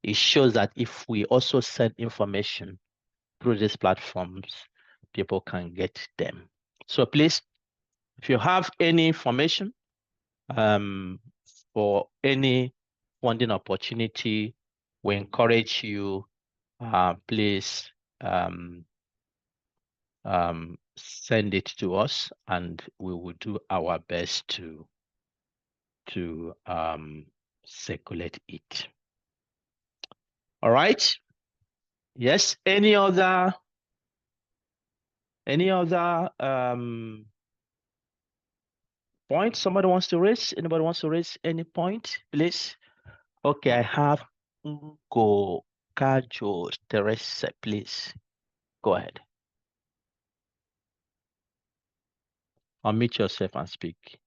it shows that if we also send information through these platforms, people can get them. So please, if you have any information for any funding opportunity, we encourage you, please send it to us, and we will do our best to circulate it. All right. Yes. Any other point somebody wants to raise? Anybody wants to raise any point, please? Okay, I have Ngo Kajo Teresa, please. Go ahead. Unmute yourself and speak.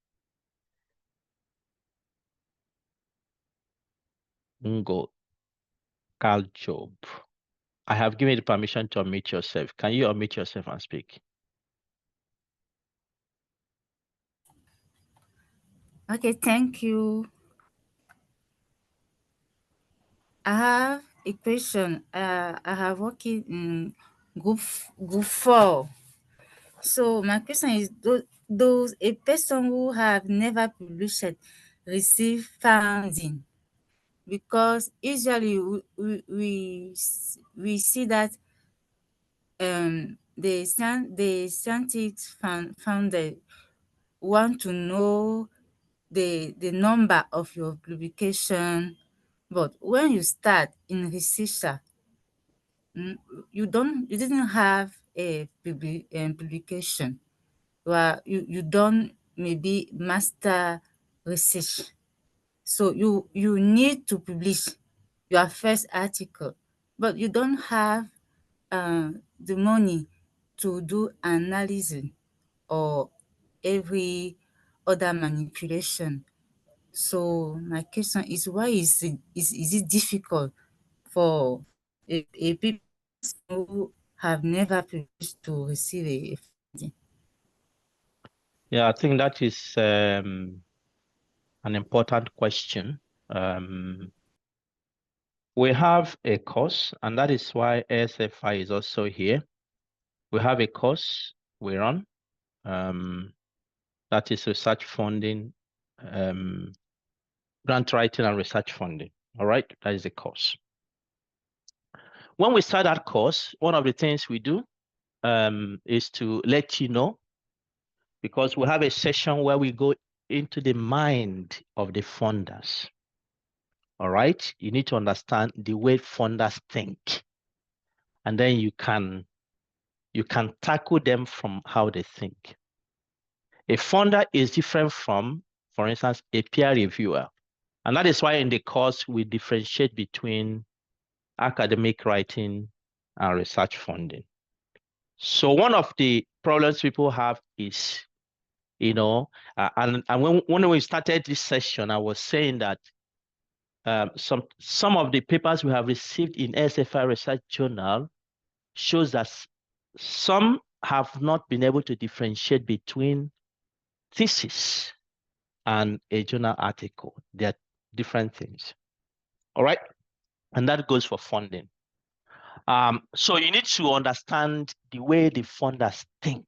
Ngo Kajo. I have given you permission to unmute yourself. Can you unmute yourself and speak? Okay, thank you. I have a question. I have working in group 4. So my question is, does a person who have never published receive funding? Because usually we see that the scientists founded want to know the number of your publication, but when you start in researcher, you didn't have a publication. You don't maybe master research, so you need to publish your first article, but you don't have the money to do analysis or every other manipulation. So my question is, why is it difficult for a people who have never published to receive a funding? Yeah, I think that is an important question. We have a course, and that is why ASFI is also here. We have a course we run, that is research funding, grant writing and research funding. All right, that is the course. When we start that course, one of the things we do is to let you know, because we have a session where we go into the mind of the funders. All right, you need to understand the way funders think, and then you can tackle them from how they think. A funder is different from, for instance, a peer reviewer. And that is why in the course we differentiate between academic writing and research funding. So one of the problems people have is, and when we started this session, I was saying that some of the papers we have received in ASFI Research Journal shows that some have not been able to differentiate between thesis and a journal article. They're different things. All right. And that goes for funding. So you need to understand the way the funders think.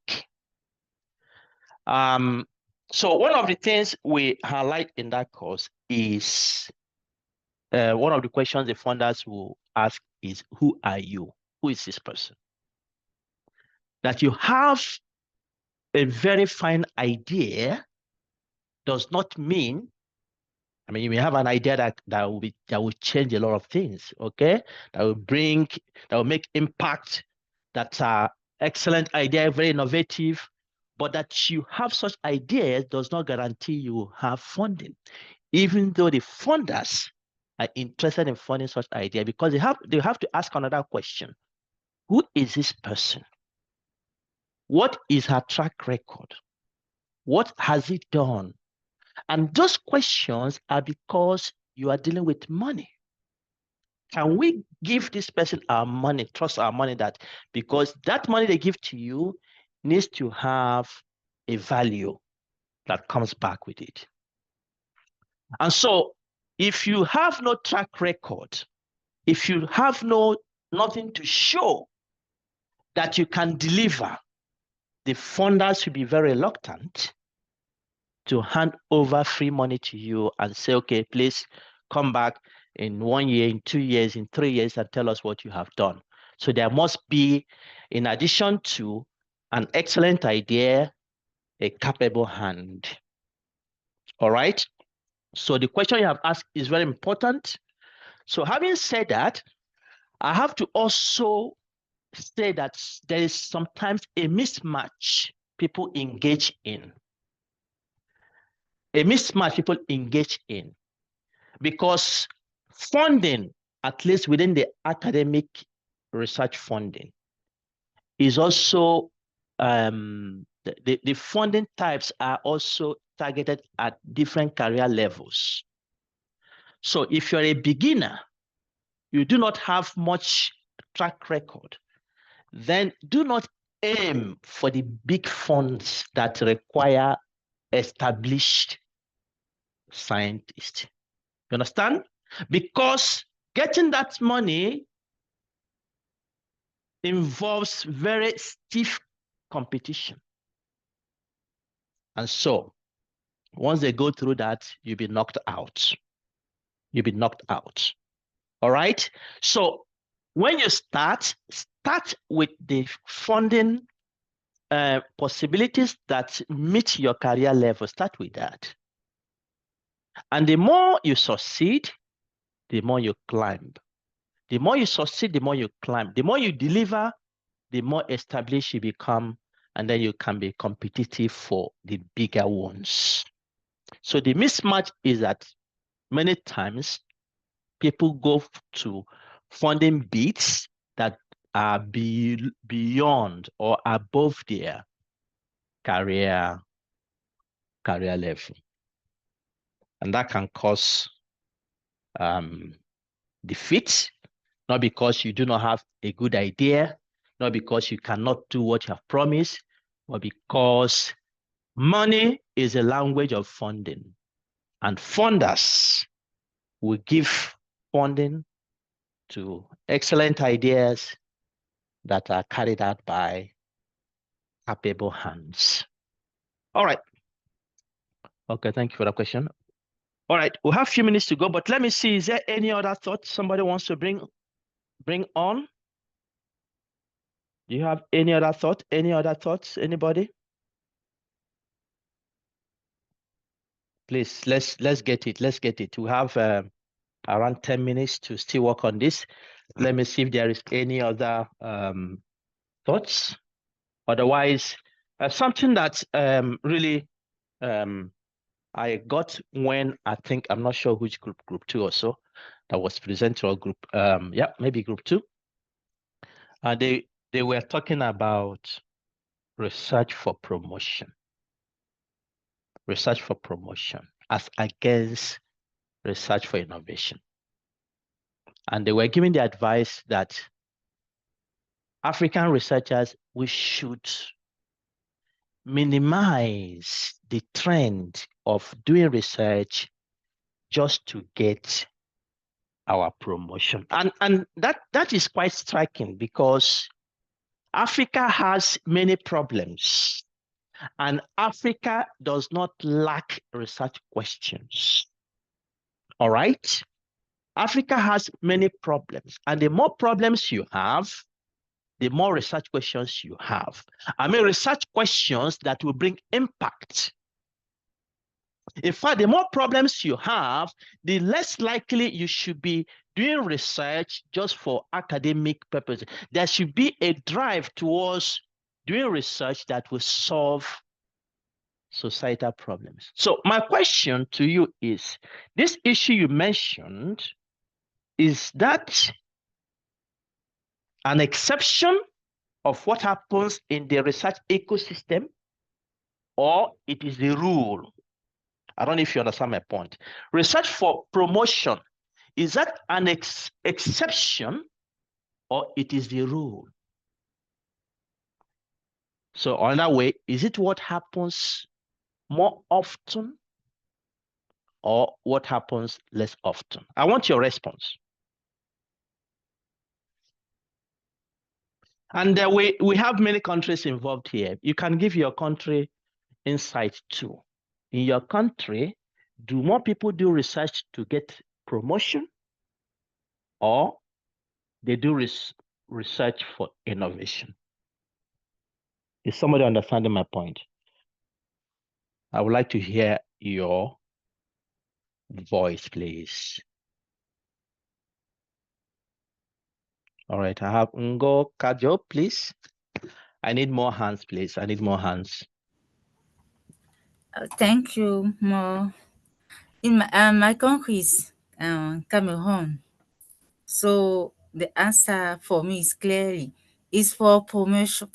So one of the things we highlight in that course is one of the questions the funders will ask is, who are you? Who is this person? That you have a very fine idea does not mean, I mean, you may have an idea that will change a lot of things, okay? That will make impact. That's an excellent idea, very innovative. But that you have such ideas does not guarantee you have funding, even though the funders are interested in funding such idea, because they have to ask another question. Who is this person? What is her track record? What has he done? And those questions are because you are dealing with money. Can we give this person our money, trust our money, that because that money they give to you needs to have a value that comes back with it. And so if you have no track record, if you have nothing to show that you can deliver, the funders will be very reluctant to hand over free money to you and say, okay, please come back in 1 year, in 2 years, in 3 years, and tell us what you have done. So there must be, in addition to an excellent idea, a capable hand. All right? So the question you have asked is very important. So having said that, I have to also say that there is sometimes a mismatch people engage in. A mismatch people engage in, because funding, at least within the academic research funding, is also the funding types are also targeted at different career levels. So if you're a beginner, you do not have much track record, then do not aim for the big funds that require established scientists. You understand? Because getting that money involves very stiff competition. And so once they go through that, you'll be knocked out. You'll be knocked out. All right? So when you start with the funding possibilities that meet your career level. Start with that. And the more you succeed, the more you climb. The more you succeed, the more you climb. The more you deliver, the more established you become, and then you can be competitive for the bigger ones. So the mismatch is that many times people go to funding bids that are beyond or above their career level. And that can cause defeat, not because you do not have a good idea, not because you cannot do what you have promised, but because money is a language of funding. And funders will give funding to excellent ideas that are carried out by capable hands. All right. Okay, thank you for that question. All right, we have a few minutes to go, but let me see, is there any other thoughts somebody wants to bring on? Do you have any other thought? Any other thoughts, anybody? Please, let's get it. Let's get it. We have around 10 minutes to still work on this. Let me see if there is any other thoughts. Otherwise, something that really I got when I think, I'm not sure which group 2 or so, that was presented to our group, yeah, maybe group 2. They were talking about research for promotion. Research for promotion as against research for innovation. And they were giving the advice that African researchers, we should minimize the trend of doing research just to get our promotion. And that is quite striking, because Africa has many problems, and Africa does not lack research questions. All right? Africa has many problems, and the more problems you have, the more research questions you have. I mean, research questions that will bring impact. In fact, the more problems you have, the less likely you should be doing research just for academic purposes. There should be a drive towards doing research that will solve societal problems. So my question to you is, this issue you mentioned, is that an exception of what happens in the research ecosystem, or it is the rule? I don't know if you understand my point. Research for promotion, is that an exception or it is the rule? So another way, is it what happens more often or what happens less often? I want your response. And we have many countries involved here. You can give your country insight too. In your country, do more people do research to get promotion, or they do research for innovation? Is somebody understanding my point? I would like to hear your voice, please. All right, I have Ngo Kajo, please. I need more hands, please. I need more hands. Thank you, Mo. In my country is Cameroon. So the answer for me is clearly is for promotion,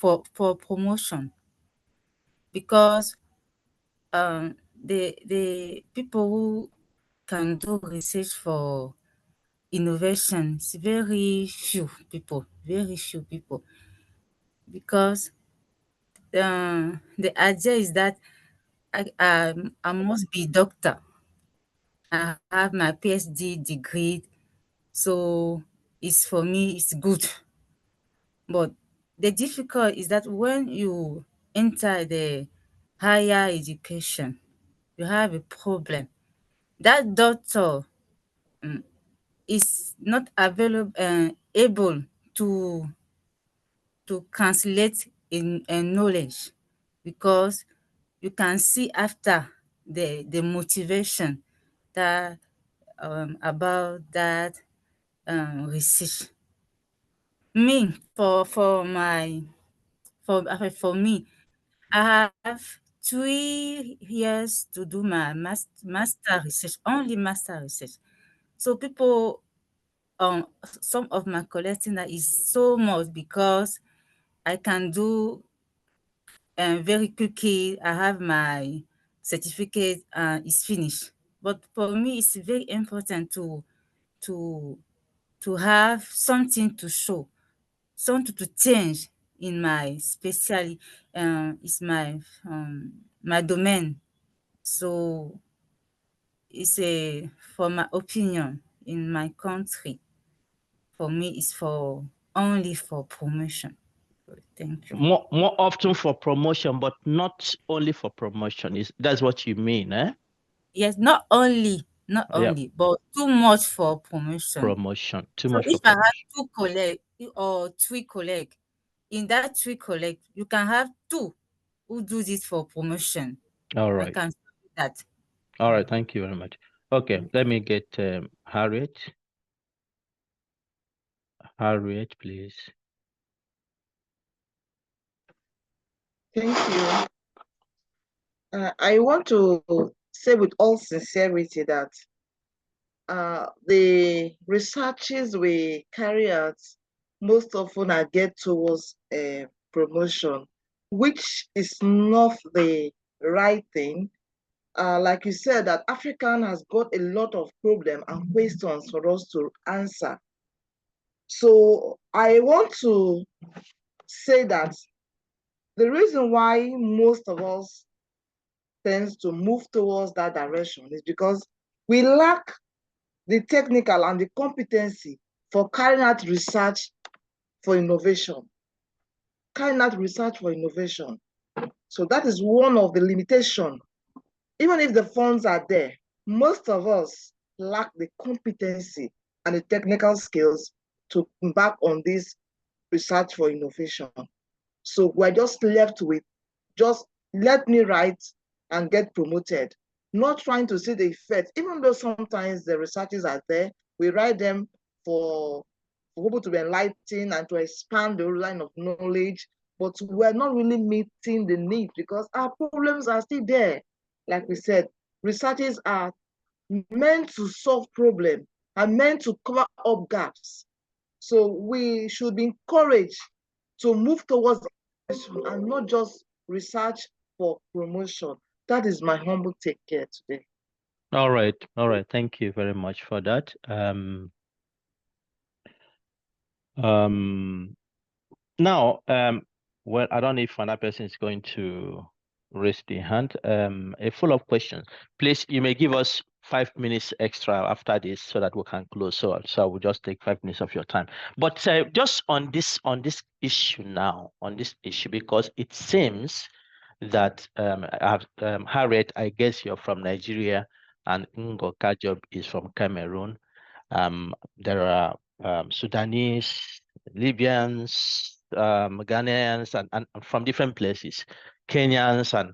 because the people who can do research for innovation is very few people, because the idea is that I must be doctor. I have my PhD degree, so it's for me, it's good. But the difficult is that when you enter the higher education, you have a problem. That doctor is not able to translate in knowledge, because you can see after the motivation that about that research. Me, for me, I have 3 years to do my master research, only master research. So people, some of my collecting that is so much, because I can do very quickly. I have my certificate, is finished. But for me, it's very important to to have something to show, something to change in my specially, is my domain. So it's a for my opinion in my country. For me, it's for only for promotion. Thank you. More often for promotion, but not only for promotion. That's what you mean, eh? Yes, not only, Yeah. but too much for promotion. Promotion, too So much if for I promotion. have 2 colleagues or 3 colleagues, in that 3 colleagues, you can have 2 who do this for promotion. All I right. can see that. All right. Thank you very much. Okay, let me get Harriet. Harriet, please. Thank you. I want to say with all sincerity that the researches we carry out most often are geared towards promotion, which is not the right thing. Like you said, that African has got a lot of problems and questions for us to answer. So I want to say that the reason why most of us tends to move towards that direction is because we lack the technical and the competency for carrying out research for innovation. Carrying out research for innovation. So that is one of the limitations. Even if the funds are there, most of us lack the competency and the technical skills to embark on this research for innovation. So we're just left with, just let me write and get promoted, not trying to see the effect, even though sometimes the researches are there, we write them for people to be enlightened and to expand the line of knowledge, but we're not really meeting the need because our problems are still there. Like we said, researchers are meant to solve problems, are meant to cover up gaps. So we should be encouraged to move towards and not just research for promotion. That is my humble take here today. All right. Thank you very much for that. Now, well, I don't know if another person is going to raise the hand. A follow-up question. Please, you may give us 5 minutes extra after this so that we can close. So I will just take 5 minutes of your time. But just on this issue now, because it seems that Harriet, I guess you're from Nigeria, and Ngo Kajob is from Cameroon. There are Sudanese, Libyans, Ghanaians, and from different places, Kenyans, and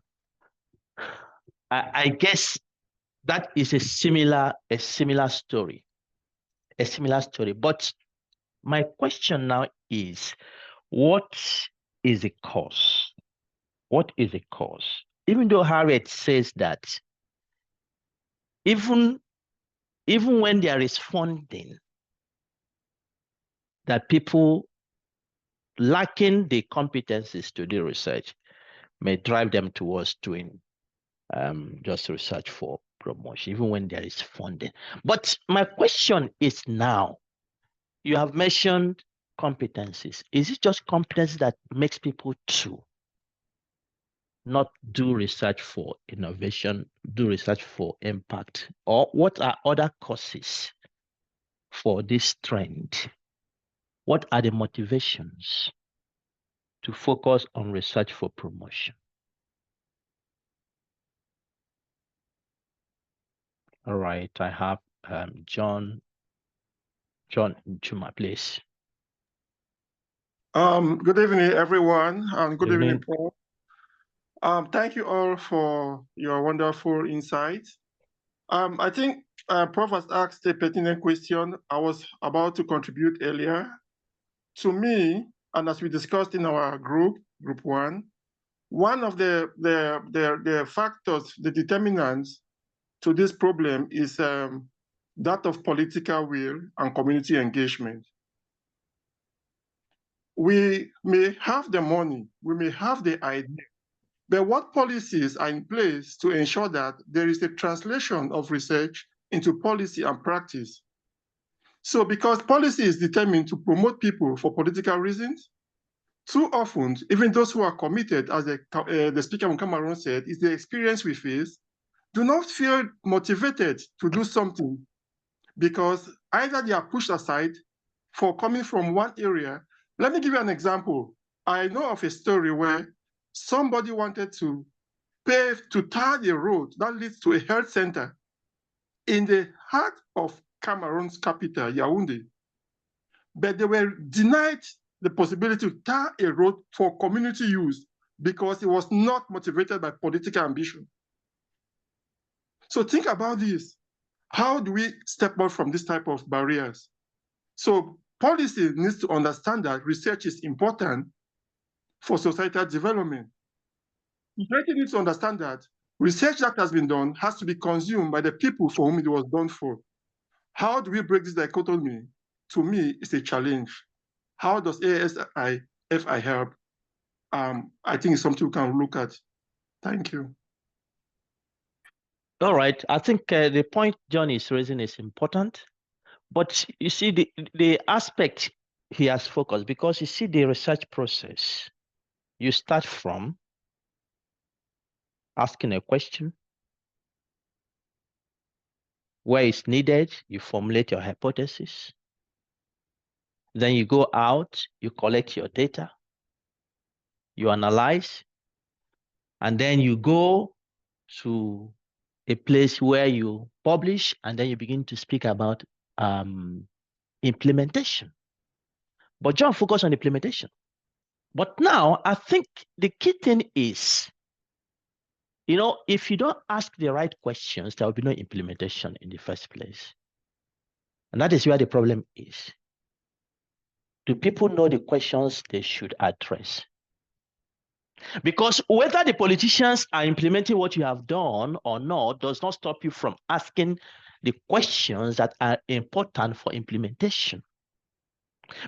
I guess that is a similar story. But my question now is, what is the cause? What is the cause? Even though Harriet says that even when there is funding, that people lacking the competencies to do research may drive them towards doing just research for promotion, even when there is funding. But my question is now, you have mentioned competencies. Is it just competencies that makes people to not do research for innovation, do research for impact? Or what are other causes for this trend? What are the motivations to focus on research for promotion? All right, I have John Chuma, please. Good evening, everyone, and good Evening. evening, Paul. Thank you all for your wonderful insights. I think Prof has asked a pertinent question I was about to contribute earlier. To me, and as we discussed in our group 1, one of the factors, the determinants to this problem is that of political will and community engagement. We may have the money, we may have the idea, but what policies are in place to ensure that there is a translation of research into policy and practice? So because policy is determined to promote people for political reasons, too often, even those who are committed, as the speaker from Cameroon said, is the experience we face, do not feel motivated to do something because either they are pushed aside for coming from one area. Let me give you an example. I know of a story where somebody wanted to tar the road that leads to a health center in the heart of Cameroon's capital, Yaoundé. But they were denied the possibility to tar a road for community use because it was not motivated by political ambition. So think about this. How do we step out from this type of barriers? So policy needs to understand that research is important for societal development. Society needs to understand that research that has been done has to be consumed by the people for whom it was done for. How do we break this dichotomy? To me, it's a challenge. How does ASFI help? I think it's something we can look at. Thank you. All right. I think the point John is raising is important. But you see, the aspect he has focused, because you see the research process, you start from asking a question. Where it's needed, you formulate your hypothesis. Then you go out, you collect your data, you analyze, and then you go to a place where you publish, and then you begin to speak about implementation. But John focused on implementation. But now I think the key thing is, you know, if you don't ask the right questions, there will be no implementation in the first place. And that is where the problem is. Do people know the questions they should address? Because whether the politicians are implementing what you have done or not does not stop you from asking the questions that are important for implementation.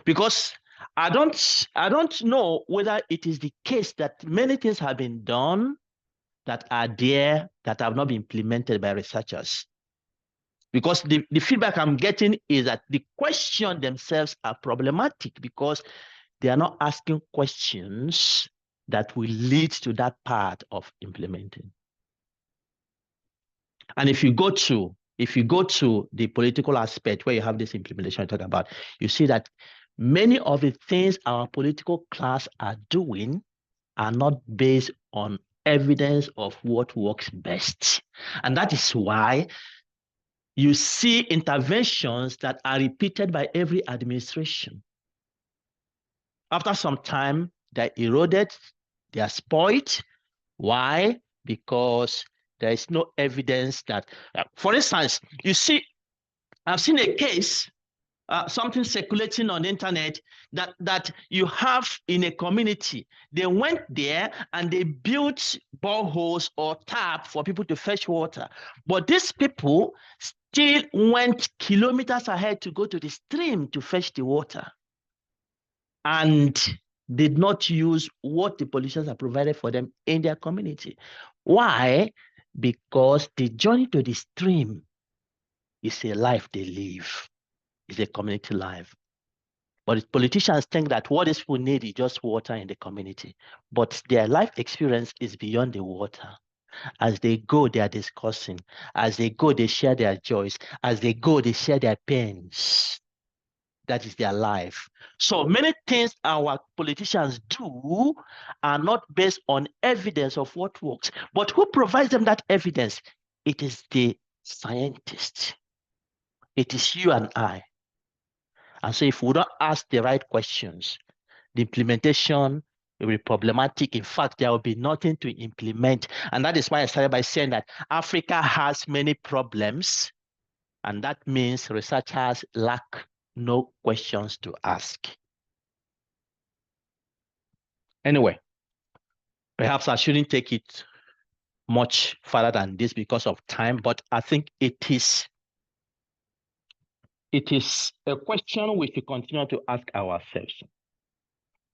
Because I don't know whether it is the case that many things have been done that are there that have not been implemented by researchers. Because the feedback I'm getting is that the questions themselves are problematic because they are not asking questions that will lead to that part of implementing. And if you go to the political aspect where you have this implementation I talk about, you see that many of the things our political class are doing are not based on evidence of what works best. And that is why you see interventions that are repeated by every administration. After some time, they're eroded, they are spoiled. Why? Because there is no evidence that, for instance, you see, I've seen a case, something circulating on the internet that you have in a community. They went there and they built boreholes or tap for people to fetch water. But these people still went kilometers ahead to go to the stream to fetch the water and did not use what the politicians have provided for them in their community. Why? Because the journey to the stream is a life they live. It's a community life. But politicians think that what these people need is just water in the community. But their life experience is beyond the water. As they go, they are discussing. As they go, they share their joys. As they go, they share their pains. That is their life. So many things our politicians do are not based on evidence of what works. But who provides them that evidence? It is the scientists. It is you and I. And so if we don't ask the right questions, the implementation will be problematic. In fact, there will be nothing to implement. And that is why I started by saying that Africa has many problems. And that means researchers lack no questions to ask. Anyway, perhaps I shouldn't take it much further than this because of time, but I think it is a question we should continue to ask ourselves.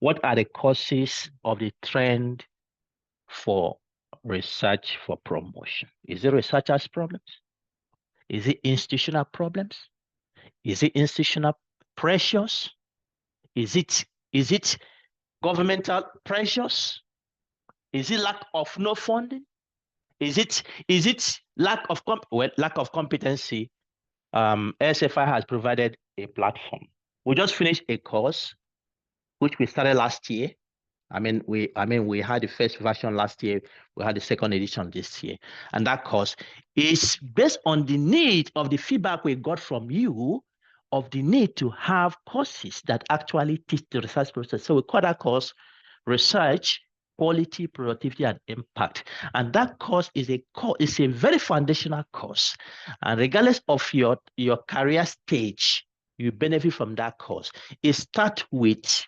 What are the causes of the trend for research for promotion? Is it researchers' problems? Is it institutional problems? Is it institutional pressures? Is it governmental pressures? Is it lack of no funding? Is it lack of competency? ASFI has provided a platform. We just finished a course which we started last year. We had the first version last year. We had the second edition this year. And that course is based on the need of the feedback we got from you of the need to have courses that actually teach the research process. So we call that course Research, Quality, Productivity, and Impact. And that course is a very foundational course. And regardless of your career stage, you benefit from that course. It starts with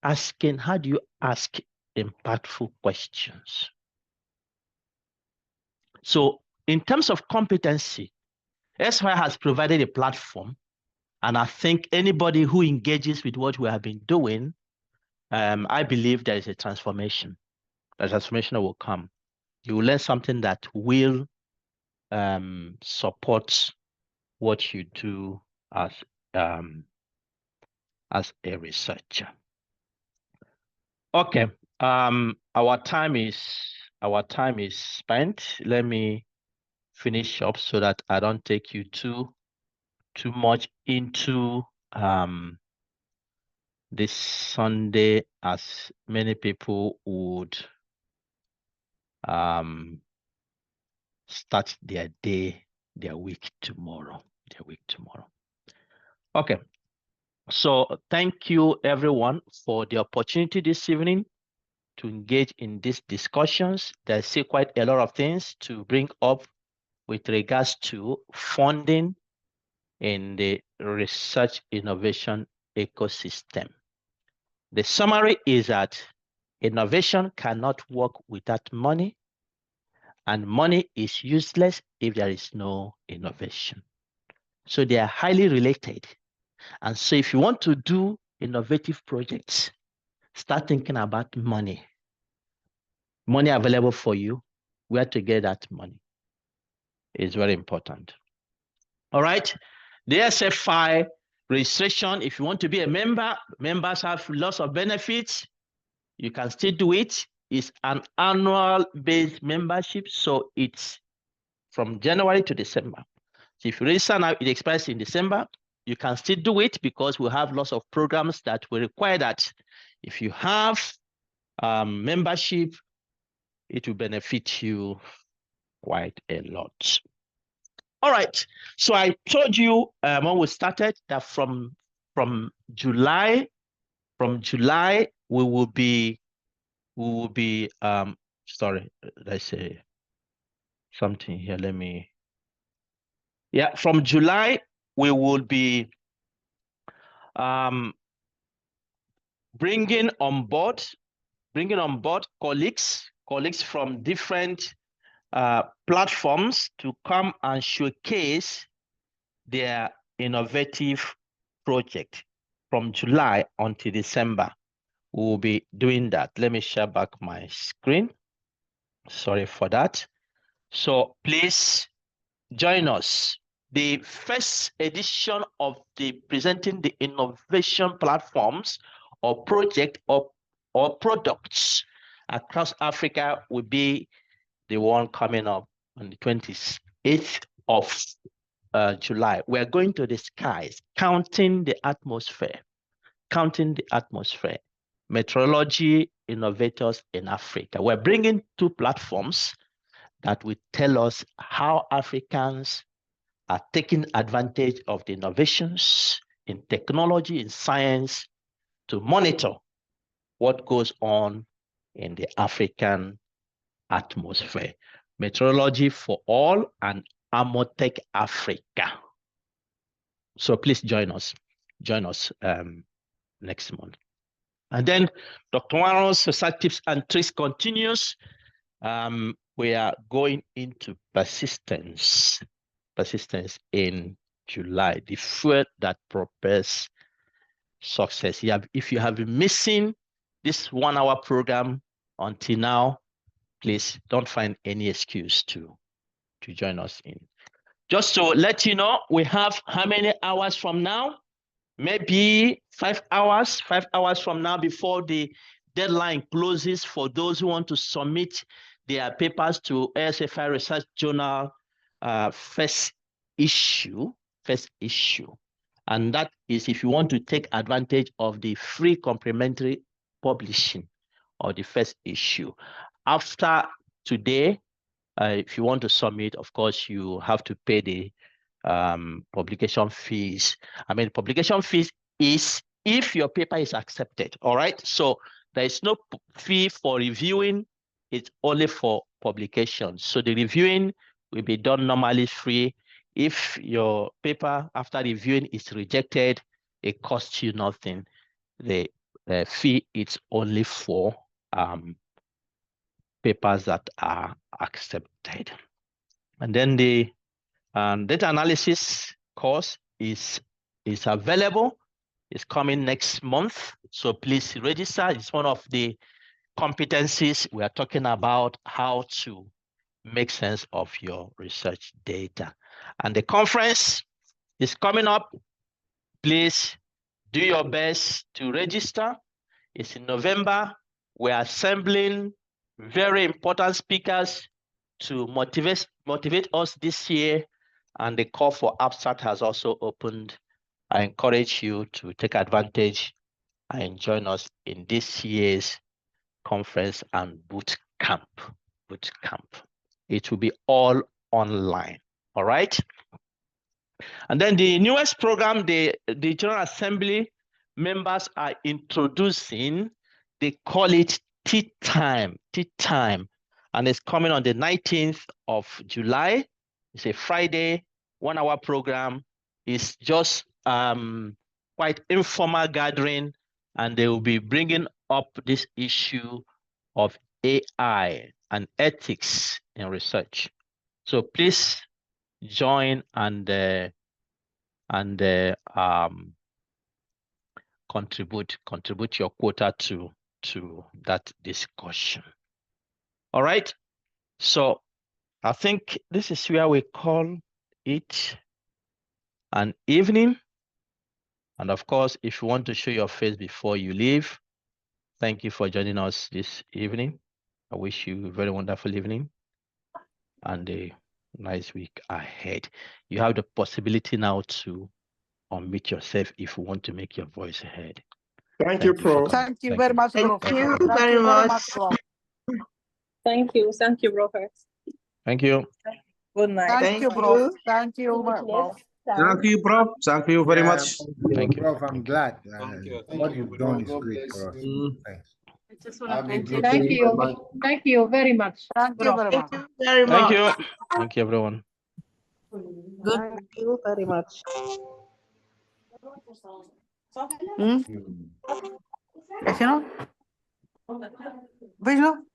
asking, how do you ask impactful questions? So in terms of competency, ASFI has provided a platform, and I think anybody who engages with what we have been doing, I believe there is a transformation. The transformation will come. You will learn something that will support what you do as a researcher. Okay, our time is spent. Let me finish up so that I don't take you too much into this Sunday, as many people would start their week tomorrow. Okay. So thank you everyone for the opportunity this evening to engage in these discussions. There's still quite a lot of things to bring up with regards to funding in the research innovation ecosystem. The summary is that Innovation cannot work without money, and money is useless if there is no innovation. So they are highly related. And so if you want to do innovative projects, start thinking about money. Money available for you, where to get that money is very important. All right. The ASFI registration, if you want to be a member, members have lots of benefits. You can still do it. It's an annual based membership. So it's from January to December. So if you register now, it expires in December. You can still do it because we have lots of programs that will require that. If you have membership, it will benefit you quite a lot. All right. So I told you when we started that from July, we will be sorry, let's say something here. Let me. Yeah, from July we will be bringing on board colleagues from different platforms to come and showcase their innovative project. From July until December, we will be doing that. Let me share back my screen. Sorry for that. So please join us. The first edition of the presenting the innovation platforms or project or products across Africa will be the one coming up on the 28th of July. We're going to the skies, counting the atmosphere, meteorology innovators in Africa. We're bringing two platforms that will tell us how Africans are taking advantage of the innovations in technology, in science, to monitor what goes on in the African atmosphere. Meteorology for All and Amotech Africa. So please join us next month. And then Dr. Warren's research tips and tricks continues. We are going into persistence in July, the fuel that propels success. If you have been missing this 1 hour program until now, please don't find any excuse to join us in. Just to let you know, we have how many hours from now? Maybe 5 hours from now before the deadline closes for those who want to submit their papers to ASFI Research Journal first issue. And that is if you want to take advantage of the free complimentary publishing or the first issue. After today, if you want to submit, of course, you have to pay the publication fees. I mean, publication fees is if your paper is accepted, all right? So there is no fee for reviewing, it's only for publication. So the reviewing will be done normally free. If your paper after reviewing is rejected, it costs you nothing. The fee is only for papers that are accepted. And then the data analysis course is available. It's coming next month. So please register. It's one of the competencies we are talking about, how to make sense of your research data. And the conference is coming up. Please do your best to register. It's in November. We're assembling very important speakers to motivate us this year, and the call for abstract has also opened. I encourage you to take advantage and join us in this year's conference and boot camp. It will be all online, all right? And then the newest program, the General Assembly members are introducing, they call it Tea Time, and it's coming on the 19th of July. It's a Friday, 1 hour program. It's just quite informal gathering, and they will be bringing up this issue of AI and ethics in research. So please join and contribute your quota to that discussion. All right. So I think this is where we call it an evening. And of course, if you want to show your face before you leave, thank you for joining us this evening. I wish you a very wonderful evening and a nice week ahead. You have the possibility now to unmute yourself if you want to make your voice heard. Thank you, Prof. Thank you very much, Prof. Thank you very much. Prof. Thank you, Prof. Thank you. Good night. Thank you, Prof. Thank you, Prof. Thank you, Prof. Thank you very much. Thank you. Prof, I'm glad. What you've done is great for us. Thanks. Thank you. Thank you very much. Thank you very much. Thank you very Thank much. you. Thank you, everyone. Thank you very much. ¿Vino?